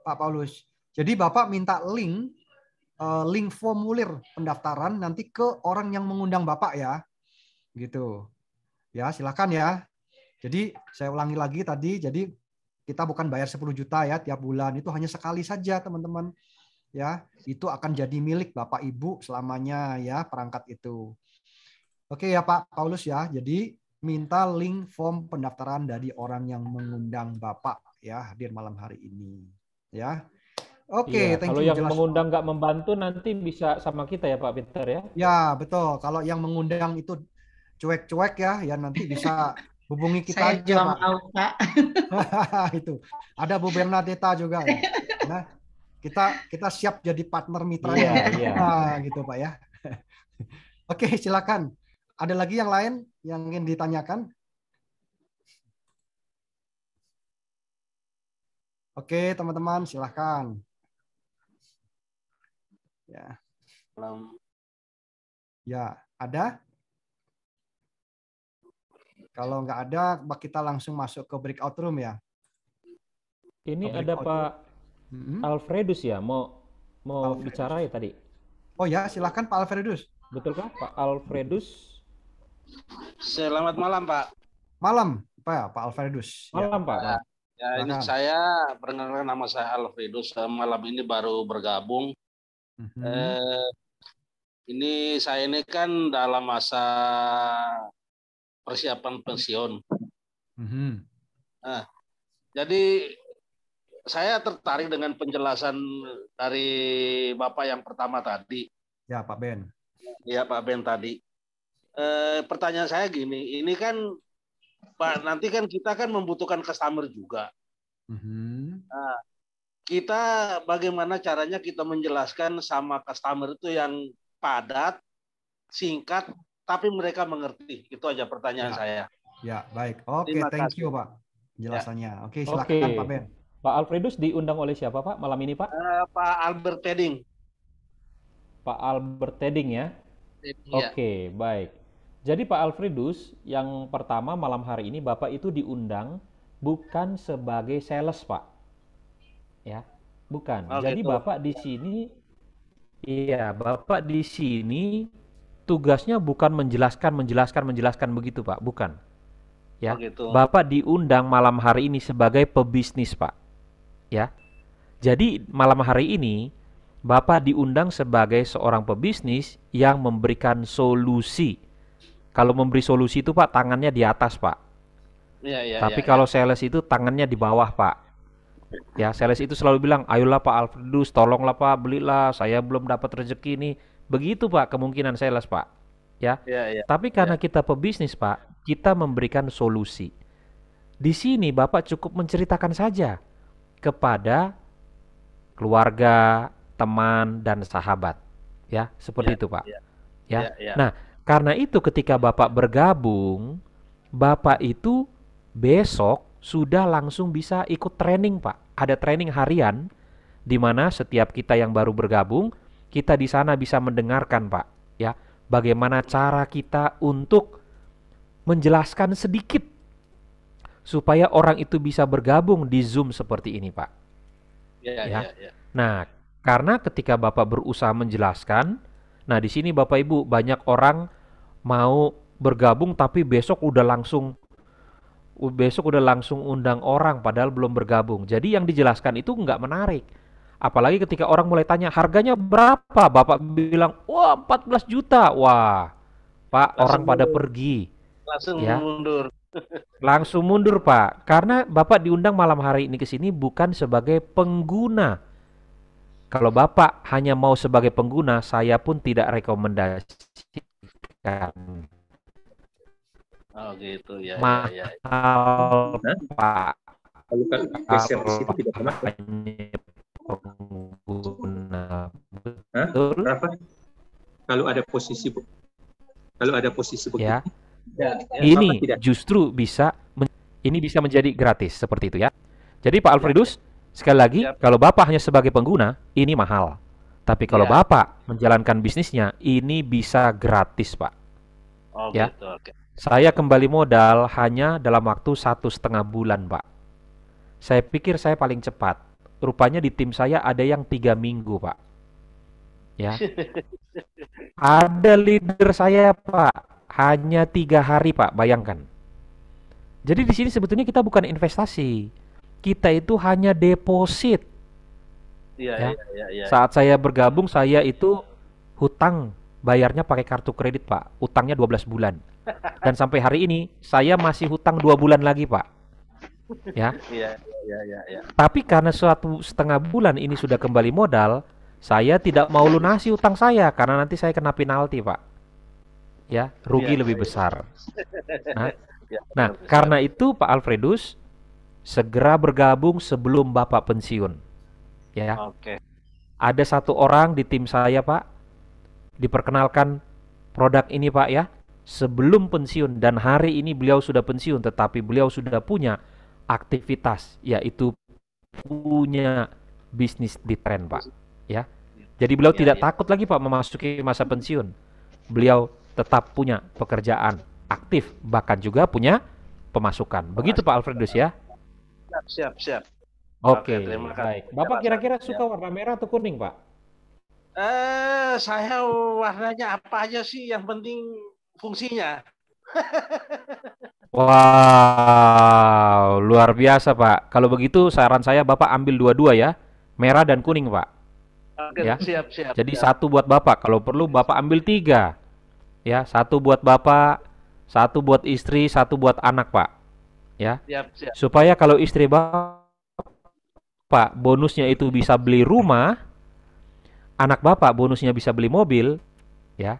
Pak Paulus? Jadi Bapak minta link formulir pendaftaran nanti ke orang yang mengundang Bapak ya. Gitu. Ya, silakan ya. Jadi saya ulangi lagi tadi, jadi kita bukan bayar 10 juta ya tiap bulan, itu hanya sekali saja teman-teman. Ya, itu akan jadi milik Bapak Ibu selamanya ya perangkat itu. Oke ya Pak Paulus ya. Jadi minta link form pendaftaran dari orang yang mengundang Bapak ya hadir malam hari ini. Ya. Oke, iya, kalau yang mengundang nggak membantu nanti bisa sama kita ya Pak Peter ya. Ya, betul. Kalau yang mengundang itu cuek-cuek ya nanti bisa hubungi kita Saya aja, juga Pak. mau, Pak. Itu ada Bu Bernadetta juga ya. Nah, kita siap jadi partner mitranya. Gitu Pak ya. Oke, silakan. Ada lagi yang lain yang ingin ditanyakan? Oke, teman-teman, silakan. Ya. Ya, ada? Kalau nggak ada, kita langsung masuk ke breakout room ya. Ini ada Pak Alfredus ya, mau bicara ya tadi? Oh ya, silakan Pak Alfredus. Betulkah Pak Alfredus? Selamat malam Pak. Malam Pak Alfredus. Malam Pak. Ya, ini saya perkenalkan, nama saya Alfredus. Malam ini baru bergabung. Ini saya ini kan dalam masa persiapan pensiun. Nah, jadi saya tertarik dengan penjelasan dari Bapak yang pertama tadi. Ya Pak Ben. Ya Pak Ben tadi. Pertanyaan saya gini, ini kan Pak, nanti kan kita kan membutuhkan customer juga. Nah, kita bagaimana caranya kita menjelaskan sama customer itu yang padat, singkat, tapi mereka mengerti. Itu aja pertanyaan saya. Ya, baik. Oke, thank you Pak jelasannya. Oke, silakan Pak Ben. Pak Alfredus diundang oleh siapa Pak malam ini Pak? Pak Albert Teding. Pak Albert Teding ya? Oke, baik. Jadi Pak Alfredus, yang pertama malam hari ini Bapak itu diundang bukan sebagai sales Pak. Ya, bukan. Jadi gitu. Bapak di sini, Bapak di sini tugasnya bukan menjelaskan begitu Pak, bukan. Ya, gitu. Bapak diundang malam hari ini sebagai pebisnis Pak. Ya, jadi malam hari ini Bapak diundang sebagai seorang pebisnis yang memberikan solusi. Kalau memberi solusi itu Pak, tangannya di atas Pak. Tapi kalau sales itu tangannya di bawah Pak. Ya, sales itu selalu bilang, ayolah Pak Alfredus, tolonglah Pak, belilah, saya belum dapat rezeki nih. Begitu Pak kemungkinan sales Pak. Ya. Tapi karena kita pebisnis Pak, kita memberikan solusi. Di sini Bapak cukup menceritakan saja kepada keluarga, teman, dan sahabat. Ya, seperti itu Pak. Nah, karena itu ketika Bapak bergabung, Bapak itu besok sudah langsung bisa ikut training Pak. Ada training harian di mana setiap kita yang baru bergabung, kita di sana bisa mendengarkan Pak, ya, bagaimana cara kita untuk menjelaskan sedikit supaya orang itu bisa bergabung di Zoom seperti ini Pak. Nah, karena ketika Bapak berusaha menjelaskan, nah di sini Bapak Ibu banyak orang mau bergabung tapi besok udah langsung undang orang padahal belum bergabung. Jadi yang dijelaskan itu nggak menarik. Apalagi ketika orang mulai tanya harganya berapa, Bapak bilang, wah 14 juta. Wah, Pak, langsung orang pada pergi. Langsung mundur. Langsung mundur Pak. Karena Bapak diundang malam hari ini ke sini bukan sebagai pengguna. Kalau Bapak hanya mau sebagai pengguna, saya pun tidak rekomendasikan. Oh gitu ya. Mahal Pak. Kalau geser di situ tidak pernah. Pengguna. Betul. Berapa? Kalau ada posisi begitu. Ya. Ini justru bisa menjadi gratis seperti itu ya. Jadi Pak Alfredus, sekali lagi, kalau Bapak hanya sebagai pengguna, ini mahal. Tapi kalau Bapak menjalankan bisnisnya, ini bisa gratis Pak. Oh gitu, oke. Saya kembali modal hanya dalam waktu 1,5 bulan, Pak. Saya pikir saya paling cepat. Rupanya di tim saya ada yang 3 minggu, Pak. Ya. Ada leader saya, Pak, hanya 3 hari, Pak. Bayangkan. Jadi di sini sebetulnya kita bukan investasi. Kita itu hanya deposit. Iya. Saat saya bergabung, saya itu hutang bayarnya pakai kartu kredit, Pak. Utangnya 12 bulan. Dan sampai hari ini saya masih hutang 2 bulan lagi, Pak. Ya. Iya. Tapi karena 1,5 bulan ini sudah kembali modal, saya tidak mau lunasi hutang saya karena nanti saya kena penalti, Pak. ya, rugi lebih besar. Nah, karena itu Pak Alfredus segera bergabung sebelum Bapak pensiun. Ya. Oke. Ada satu orang di tim saya, Pak, diperkenalkan produk ini, Pak, ya, sebelum pensiun, dan hari ini beliau sudah pensiun, tetapi beliau sudah punya aktivitas, yaitu punya bisnis di tren, Pak, ya. Jadi beliau tidak takut lagi, Pak, memasuki masa pensiun. Beliau tetap punya pekerjaan aktif, bahkan juga punya pemasukan. Begitu Pak Alfredus ya? Siap. Oke, baik. Bapak kira-kira suka warna merah atau kuning, Pak? Saya warnanya apa aja sih, yang penting fungsinya. Wow, luar biasa, Pak. Kalau begitu saran saya Bapak ambil dua-dua ya, merah dan kuning, Pak. Oke, Ya. siap. Jadi satu buat Bapak, kalau perlu Bapak ambil 3. Ya, satu buat Bapak, satu buat istri, satu buat anak, Pak. Ya. Siap. Supaya kalau istri Bapak bonusnya itu bisa beli rumah, anak Bapak bonusnya bisa beli mobil, ya.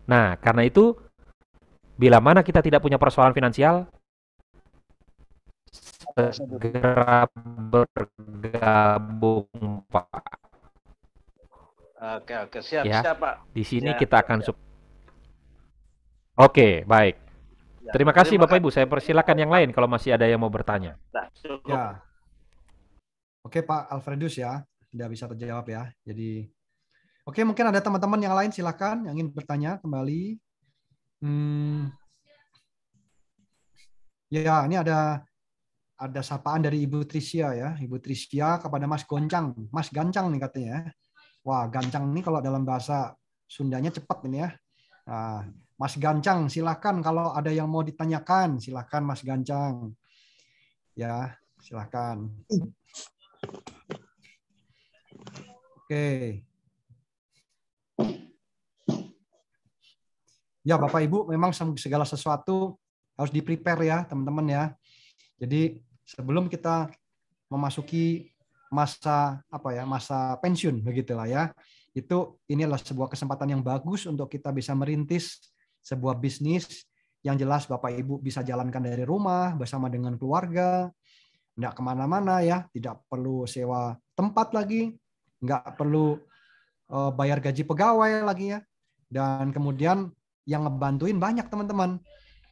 Nah, karena itu bila mana kita tidak punya persoalan finansial, segera bergabung, Pak. Oke, siap, Pak. Di sini kita akan Oke, baik. Terima kasih Bapak Ibu. Saya persilakan yang lain kalau masih ada yang mau bertanya. Ya. Oke Pak Alfredus ya, sudah bisa terjawab ya. Jadi, oke, mungkin ada teman-teman yang lain silakan yang ingin bertanya kembali. Ya, ini ada sapaan dari Ibu Trisya ya. Ibu Trisya kepada Mas Goncang, Mas Gancang nih katanya. Wah, gancang ini kalau dalam bahasa Sundanya cepat ini ya. Nah, Mas Gancang, silakan kalau ada yang mau ditanyakan, silakan Mas Gancang. Ya, silakan. Oke. Ya, Bapak Ibu, memang segala sesuatu harus di-prepare ya, teman-teman ya. Jadi, sebelum kita memasuki masa pensiun begitulah ya. Ini adalah sebuah kesempatan yang bagus untuk kita bisa merintis sebuah bisnis yang jelas Bapak Ibu bisa jalankan dari rumah bersama dengan keluarga, nggak kemana-mana ya, tidak perlu sewa tempat lagi, nggak perlu bayar gaji pegawai lagi ya, dan kemudian yang ngebantuin banyak teman-teman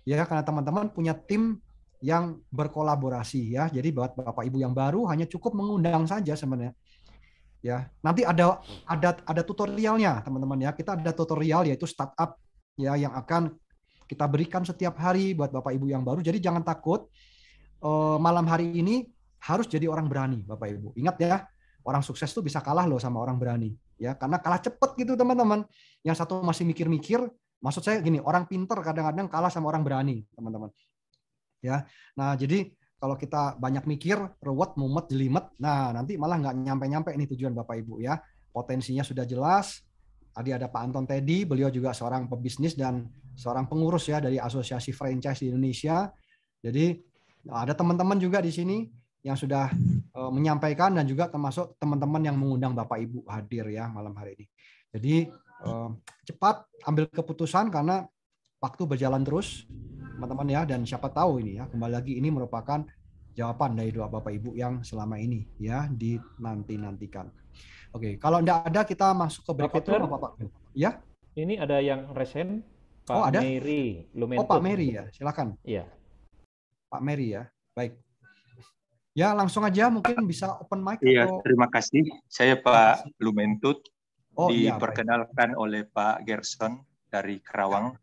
ya, karena teman-teman punya tim yang berkolaborasi ya. Jadi buat Bapak Ibu yang baru hanya cukup mengundang saja sebenarnya. Ya, nanti ada tutorialnya teman-teman ya. Kita ada tutorial yaitu startup ya yang akan kita berikan setiap hari buat Bapak Ibu yang baru. Jadi jangan takut, malam hari ini harus jadi orang berani Bapak Ibu. Ingat ya, orang sukses tuh bisa kalah loh sama orang berani ya, karena kalah cepet gitu teman-teman. Yang satu masih mikir-mikir, maksud saya gini, orang pinter kadang-kadang kalah sama orang berani teman-teman. Ya, nah jadi kalau kita banyak mikir, ruwet, mumet, jelimet, nah nanti malah nggak nyampe-nyampe nih tujuan Bapak Ibu ya. Potensinya sudah jelas. Tadi ada Pak Anton Teddy, beliau juga seorang pebisnis dan seorang pengurus ya dari Asosiasi Franchise di Indonesia. Jadi ada teman-teman juga di sini yang sudah menyampaikan dan juga termasuk teman-teman yang mengundang Bapak Ibu hadir ya malam hari ini. Jadi cepat ambil keputusan karena waktu berjalan terus teman-teman ya, dan siapa tahu ini ya kembali lagi ini merupakan jawaban dari doa Bapak Ibu yang selama ini ya dinanti-nantikan. Oke, kalau enggak ada kita masuk ke berikutnya Pak. Ya? Ini ada yang resen, Pak ada? Mary Lumentut. Oh, Pak Mary ya, silakan. Iya. Pak Mary ya. Baik. Ya, langsung aja mungkin bisa open mic. Iya, atau... terima kasih. Saya Pak Lumentut, diperkenalkan oleh Pak Gerson dari Karawang.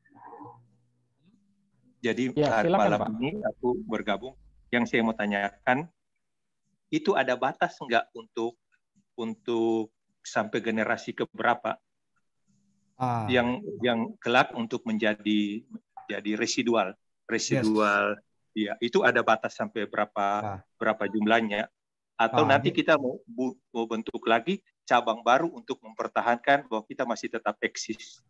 Jadi ya, silakan, malam Pak. ini aku bergabung. Yang saya mau tanyakan, itu ada batas nggak untuk sampai generasi keberapa yang kelak untuk menjadi residual. Ya, itu ada batas sampai berapa jumlahnya, atau nanti kita mau bentuk lagi cabang baru untuk mempertahankan bahwa kita masih tetap eksis.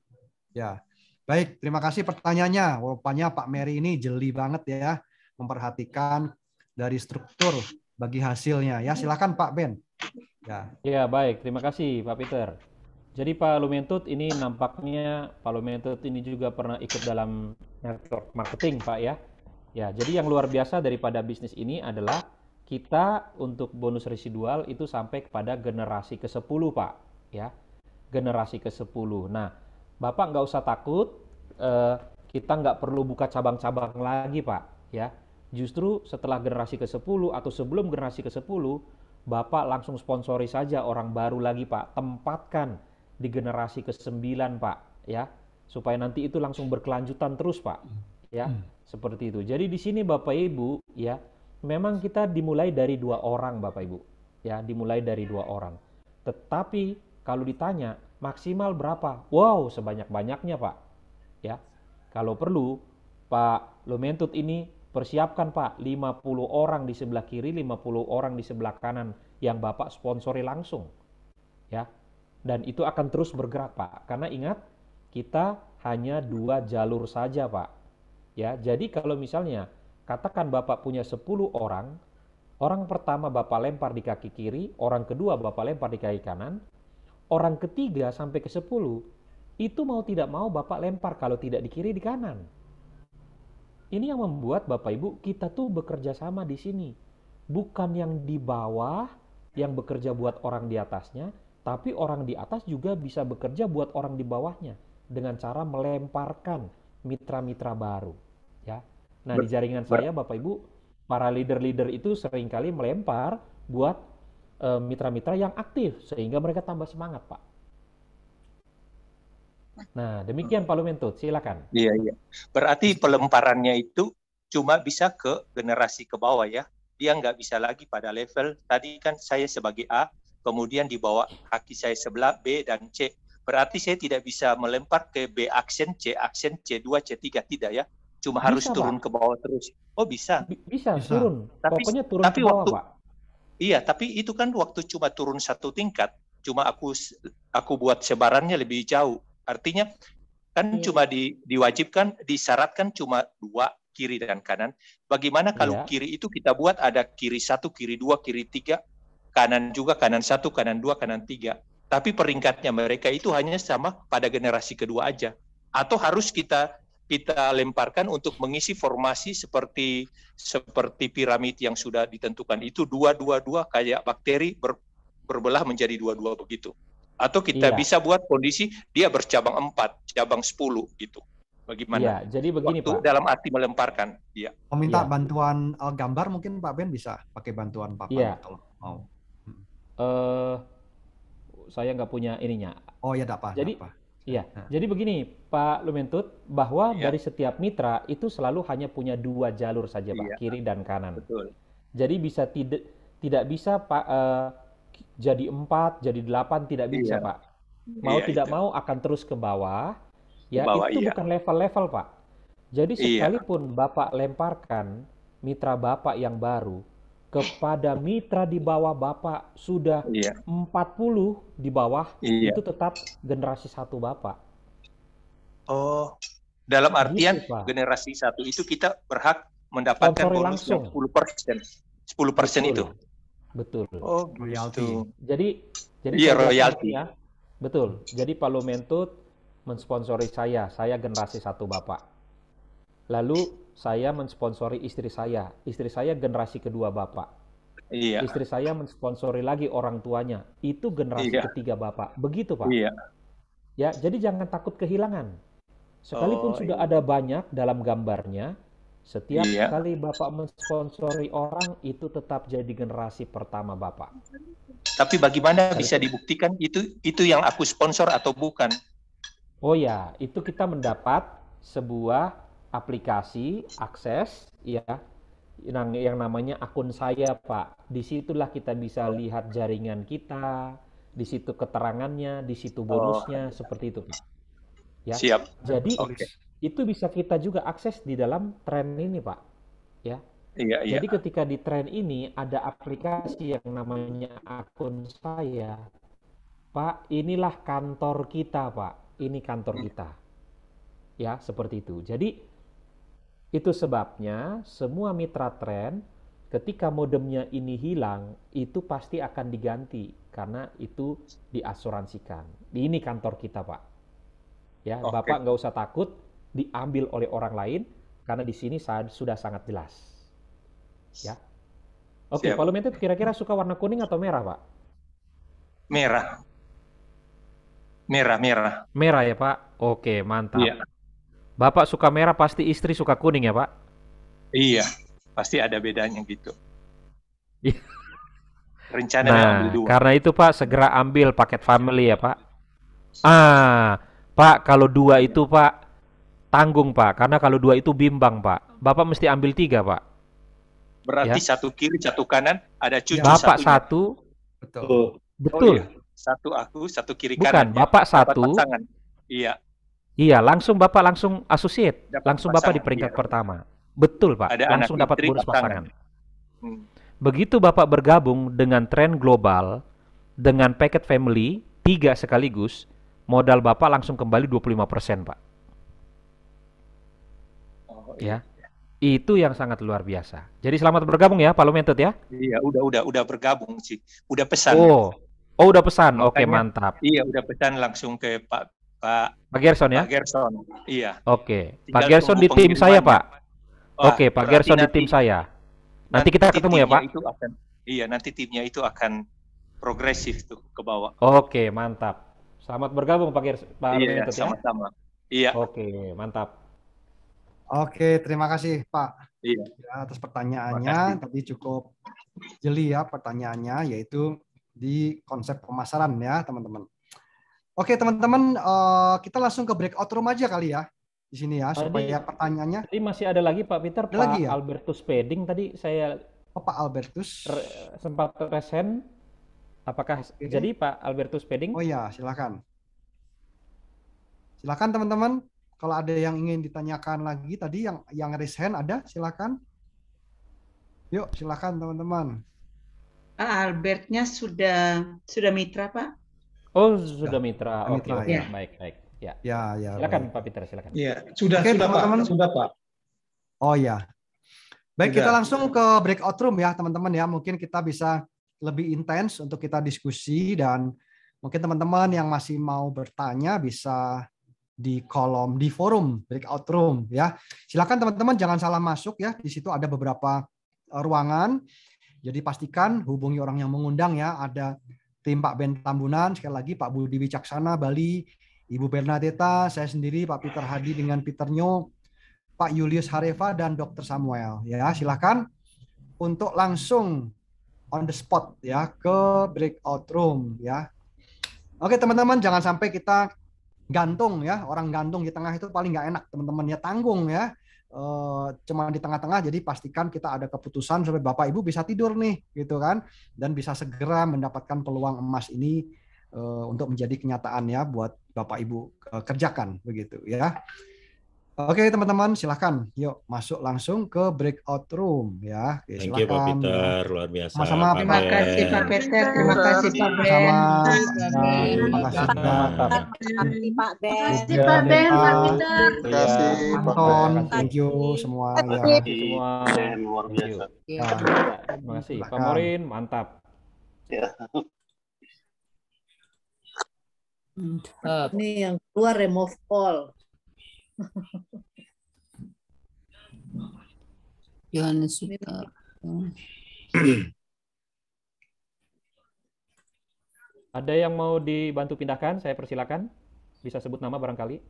Ya, baik, terima kasih pertanyaannya. Rupanya Pak Mary ini jeli banget ya, memperhatikan dari struktur bagi hasilnya. Ya, silakan Pak Ben. Ya, baik, terima kasih Pak Peter. Jadi Pak Lumentut ini nampaknya Pak Lumentut ini juga pernah ikut dalam network marketing Pak ya. Ya, jadi yang luar biasa daripada bisnis ini adalah kita untuk bonus residual itu sampai kepada generasi ke-10 Pak ya. Generasi ke-10. Nah, Bapak nggak usah takut, kita nggak perlu buka cabang-cabang lagi Pak ya. Justru setelah generasi ke-10 atau sebelum generasi ke-10, Bapak langsung sponsori saja orang baru lagi Pak. Tempatkan di generasi ke-9 Pak ya, supaya nanti itu langsung berkelanjutan terus Pak ya, seperti itu. Jadi di sini Bapak Ibu ya, memang kita dimulai dari 2 orang Bapak Ibu ya, dimulai dari 2 orang. Tetapi kalau ditanya maksimal berapa, wow, sebanyak-banyaknya Pak ya. Kalau perlu Pak Lumentut ini persiapkan Pak 50 orang di sebelah kiri, 50 orang di sebelah kanan yang Bapak sponsori langsung ya. Dan itu akan terus bergerak Pak, karena ingat kita hanya 2 jalur saja Pak ya. Jadi kalau misalnya katakan Bapak punya 10 orang, orang pertama Bapak lempar di kaki kiri, orang kedua Bapak lempar di kaki kanan, orang ketiga sampai ke 10 itu mau tidak mau Bapak lempar kalau tidak di kiri di kanan. Ini yang membuat Bapak Ibu kita tuh bekerja sama di sini, bukan yang di bawah yang bekerja buat orang di atasnya, tapi orang di atas juga bisa bekerja buat orang di bawahnya dengan cara melemparkan mitra-mitra baru ya. Nah, di jaringan saya Bapak Ibu, para leader-leader itu seringkali melempar buat mitra-mitra yang aktif sehingga mereka tambah semangat Pak. Nah, demikian Pak Lumentut, silakan. Iya, iya. Berarti pelemparannya itu cuma bisa ke generasi ke bawah ya. Dia nggak bisa lagi pada level, tadi kan saya sebagai A, kemudian di bawah kaki saya sebelah B dan C. Berarti saya tidak bisa melempar ke B aksen, C2, C3, tidak ya? Cuma bisa, harus turun Pak ke bawah terus. Oh bisa? Bisa. Turun. Pokoknya turun ke bawah Pak. Iya, tapi itu kan waktu cuma turun 1 tingkat. Cuma aku buat sebarannya lebih jauh. Artinya kan cuma diwajibkan, disyaratkan cuma 2, kiri dan kanan. Bagaimana kalau kiri itu kita buat ada kiri 1, kiri 2, kiri 3, kanan juga, kanan 1, kanan 2, kanan 3. Tapi peringkatnya mereka itu hanya sama pada generasi kedua aja. Atau harus kita lemparkan untuk mengisi formasi seperti piramid yang sudah ditentukan. Itu 2-2-2 kayak bakteri berbelah menjadi 2-2 begitu. Atau kita bisa buat kondisi dia bercabang 4, cabang 10 gitu. Bagaimana? Iya, jadi begini Pak. Dalam arti melemparkan. Iya. Meminta bantuan gambar mungkin Pak Ben bisa pakai bantuan Pak kalau mau. Saya nggak punya ininya. Oh ya, apa. Jadi iya. Jadi begini Pak Lumentut, bahwa dari setiap mitra itu selalu hanya punya 2 jalur saja Pak, kiri dan kanan. Betul. Jadi bisa tidak bisa Pak jadi 4, jadi 8 tidak bisa Pak. Mau tidak mau akan terus ke bawah. Ya, itu bukan level-level Pak. Jadi sekalipun Bapak lemparkan mitra Bapak yang baru kepada mitra di bawah Bapak sudah 40 di bawah, itu tetap generasi 1 Bapak. Oh, dalam artian gitu, generasi 1 itu kita berhak mendapatkan bonus yang 10%. 10% itu. Betul. Oh, royalti. Jadi royalti. Ya. Betul. Jadi Pak Lumentut mensponsori saya generasi 1 Bapak. Lalu saya mensponsori istri saya generasi kedua Bapak. Iya. Istri saya mensponsori lagi orang tuanya, itu generasi ketiga Bapak. Begitu Pak. Iya. Ya, jadi jangan takut kehilangan. Sekalipun sudah ada banyak dalam gambarnya, setiap kali Bapak mensponsori orang itu tetap jadi generasi pertama Bapak. Tapi bagaimana bisa dibuktikan itu yang aku sponsor atau bukan? Oh ya, itu kita mendapat sebuah aplikasi akses ya yang namanya akun saya Pak. Disitulah kita bisa lihat jaringan kita, di situ keterangannya, di situ bonusnya, seperti itu Pak. Ya. Siap. Jadi itu bisa kita juga akses di dalam tren ini Pak. Ya. Iya. Jadi ketika di tren ini ada aplikasi yang namanya akun saya, Pak, inilah kantor kita Pak. Ini kantor kita. Ya, seperti itu. Jadi itu sebabnya semua mitra tren ketika modemnya ini hilang, itu pasti akan diganti karena itu diasuransikan. Ini kantor kita, Pak. Ya, Bapak nggak usah takut diambil oleh orang lain karena di sini sudah sangat jelas. Ya. Oke, Pak Lumentet kira-kira suka warna kuning atau merah, Pak? Merah. Merah. Merah ya, Pak? Oke, mantap. Iya. Bapak suka merah, pasti istri suka kuning ya, Pak? Iya, pasti ada bedanya gitu. Rencananya ambil 2. Karena itu Pak, segera ambil paket family ya, Pak. Pak, kalau 2 itu Pak, tanggung Pak. Karena kalau 2 itu bimbang, Pak. Bapak mesti ambil 3, Pak. Berarti ya? 1 kiri, 1 kanan, ada cucu Bapak satunya. 1. Betul. Iya. 1 aku, 1 kiri kanan. Bukan, Bapak 1. Iya. Iya, langsung Bapak langsung associate. Langsung Bapak di peringkat pertama. Betul, Pak. Ada langsung dapat bonus pasangan. Hmm. Begitu Bapak bergabung dengan tren global, dengan paket family, 3 sekaligus, modal Bapak langsung kembali 25%, Pak. Oh, iya. Ya. Itu yang sangat luar biasa. Jadi selamat bergabung ya, Pak Lumentet ya. Iya, udah bergabung sih. Udah pesan. Oh, udah pesan. Oke, mantap. Iya, udah pesan langsung ke Pak Gerson ya? Pak Gerson. Iya. Oke. Pak Gerson di tim saya, Pak. Oke, Pak Gerson di tim saya. Nanti kita ketemu ya, Pak. Nanti timnya itu akan progresif tuh ke bawah. Oke, mantap. Selamat bergabung Pak Gerson. Iya, sama-sama. Iya. Oke, mantap. Oke, terima kasih Pak. Iya. Ya, atas pertanyaannya. Tadi cukup jeli ya pertanyaannya, yaitu di konsep pemasaran ya, teman-teman. Oke, teman-teman, kita langsung ke breakout room aja kali ya di sini ya, supaya pertanyaannya. Tadi masih ada lagi Pak Peter, Pak lagi, ya? Albertus Peding tadi saya. Pak Albertus sempat resen. Apakah jadi Pak Albertus Peding? Oh ya, silakan. Silakan teman-teman. Kalau ada yang ingin ditanyakan lagi tadi yang raise hand ada, silakan. Yuk, silakan teman-teman. Albertnya sudah mitra, Pak? Oh, sudah mitra. Oke. Ya. Baik. Ya. Ya. Silakan Pak Peter, silakan. Iya, sudah teman-teman. Sudah, Pak. Oh ya. Baik, kita langsung ke breakout room ya, teman-teman ya. Mungkin kita bisa lebih intens untuk kita diskusi, dan mungkin teman-teman yang masih mau bertanya bisa di forum breakout room ya. Silakan teman-teman, jangan salah masuk ya. Di situ ada beberapa ruangan. Jadi pastikan hubungi orang yang mengundang ya. Ada tim Pak Ben Tambunan, sekali lagi Pak Budi Wicaksana Bali, Ibu Bernadetta, saya sendiri Pak Peter Hadi dengan Peter Nyo, Pak Julius Hareva dan Dr. Samuel. Ya, silakan untuk langsung on the spot ya ke breakout room ya. Oke teman-teman, jangan sampai kita gantung ya. Orang gantung di tengah itu paling nggak enak teman-teman ya, tanggung ya. Cuma di tengah-tengah, jadi pastikan kita ada keputusan sampai Bapak Ibu bisa tidur nih gitu kan, dan bisa segera mendapatkan peluang emas ini untuk menjadi kenyataan ya buat Bapak Ibu kerjakan begitu ya. Oke teman-teman, silakan yuk masuk langsung ke breakout room ya. Oke, thank you Pak Peter, luar biasa. Sama-sama. Terima kasih Pak Peter, terima kasih Pak Ben. Terima kasih Pak Ben. Terima kasih Pak Peter. Terima kasih Anton, thank you semua ya. Luar biasa. Terima kasih Pak Morin, mantap. Ya. Ini yang keluar remove all. Yohanes Suta. Ada yang mau dibantu pindahkan? Saya persilakan. Bisa sebut nama barangkali.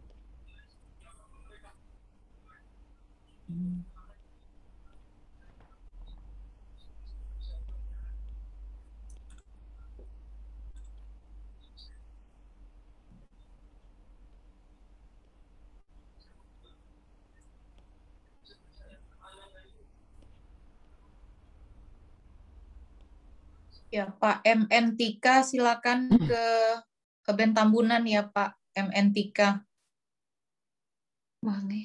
Ya, Pak MN Tika, silakan ke Ben Tambunan ya, Pak MN Tika. Mange.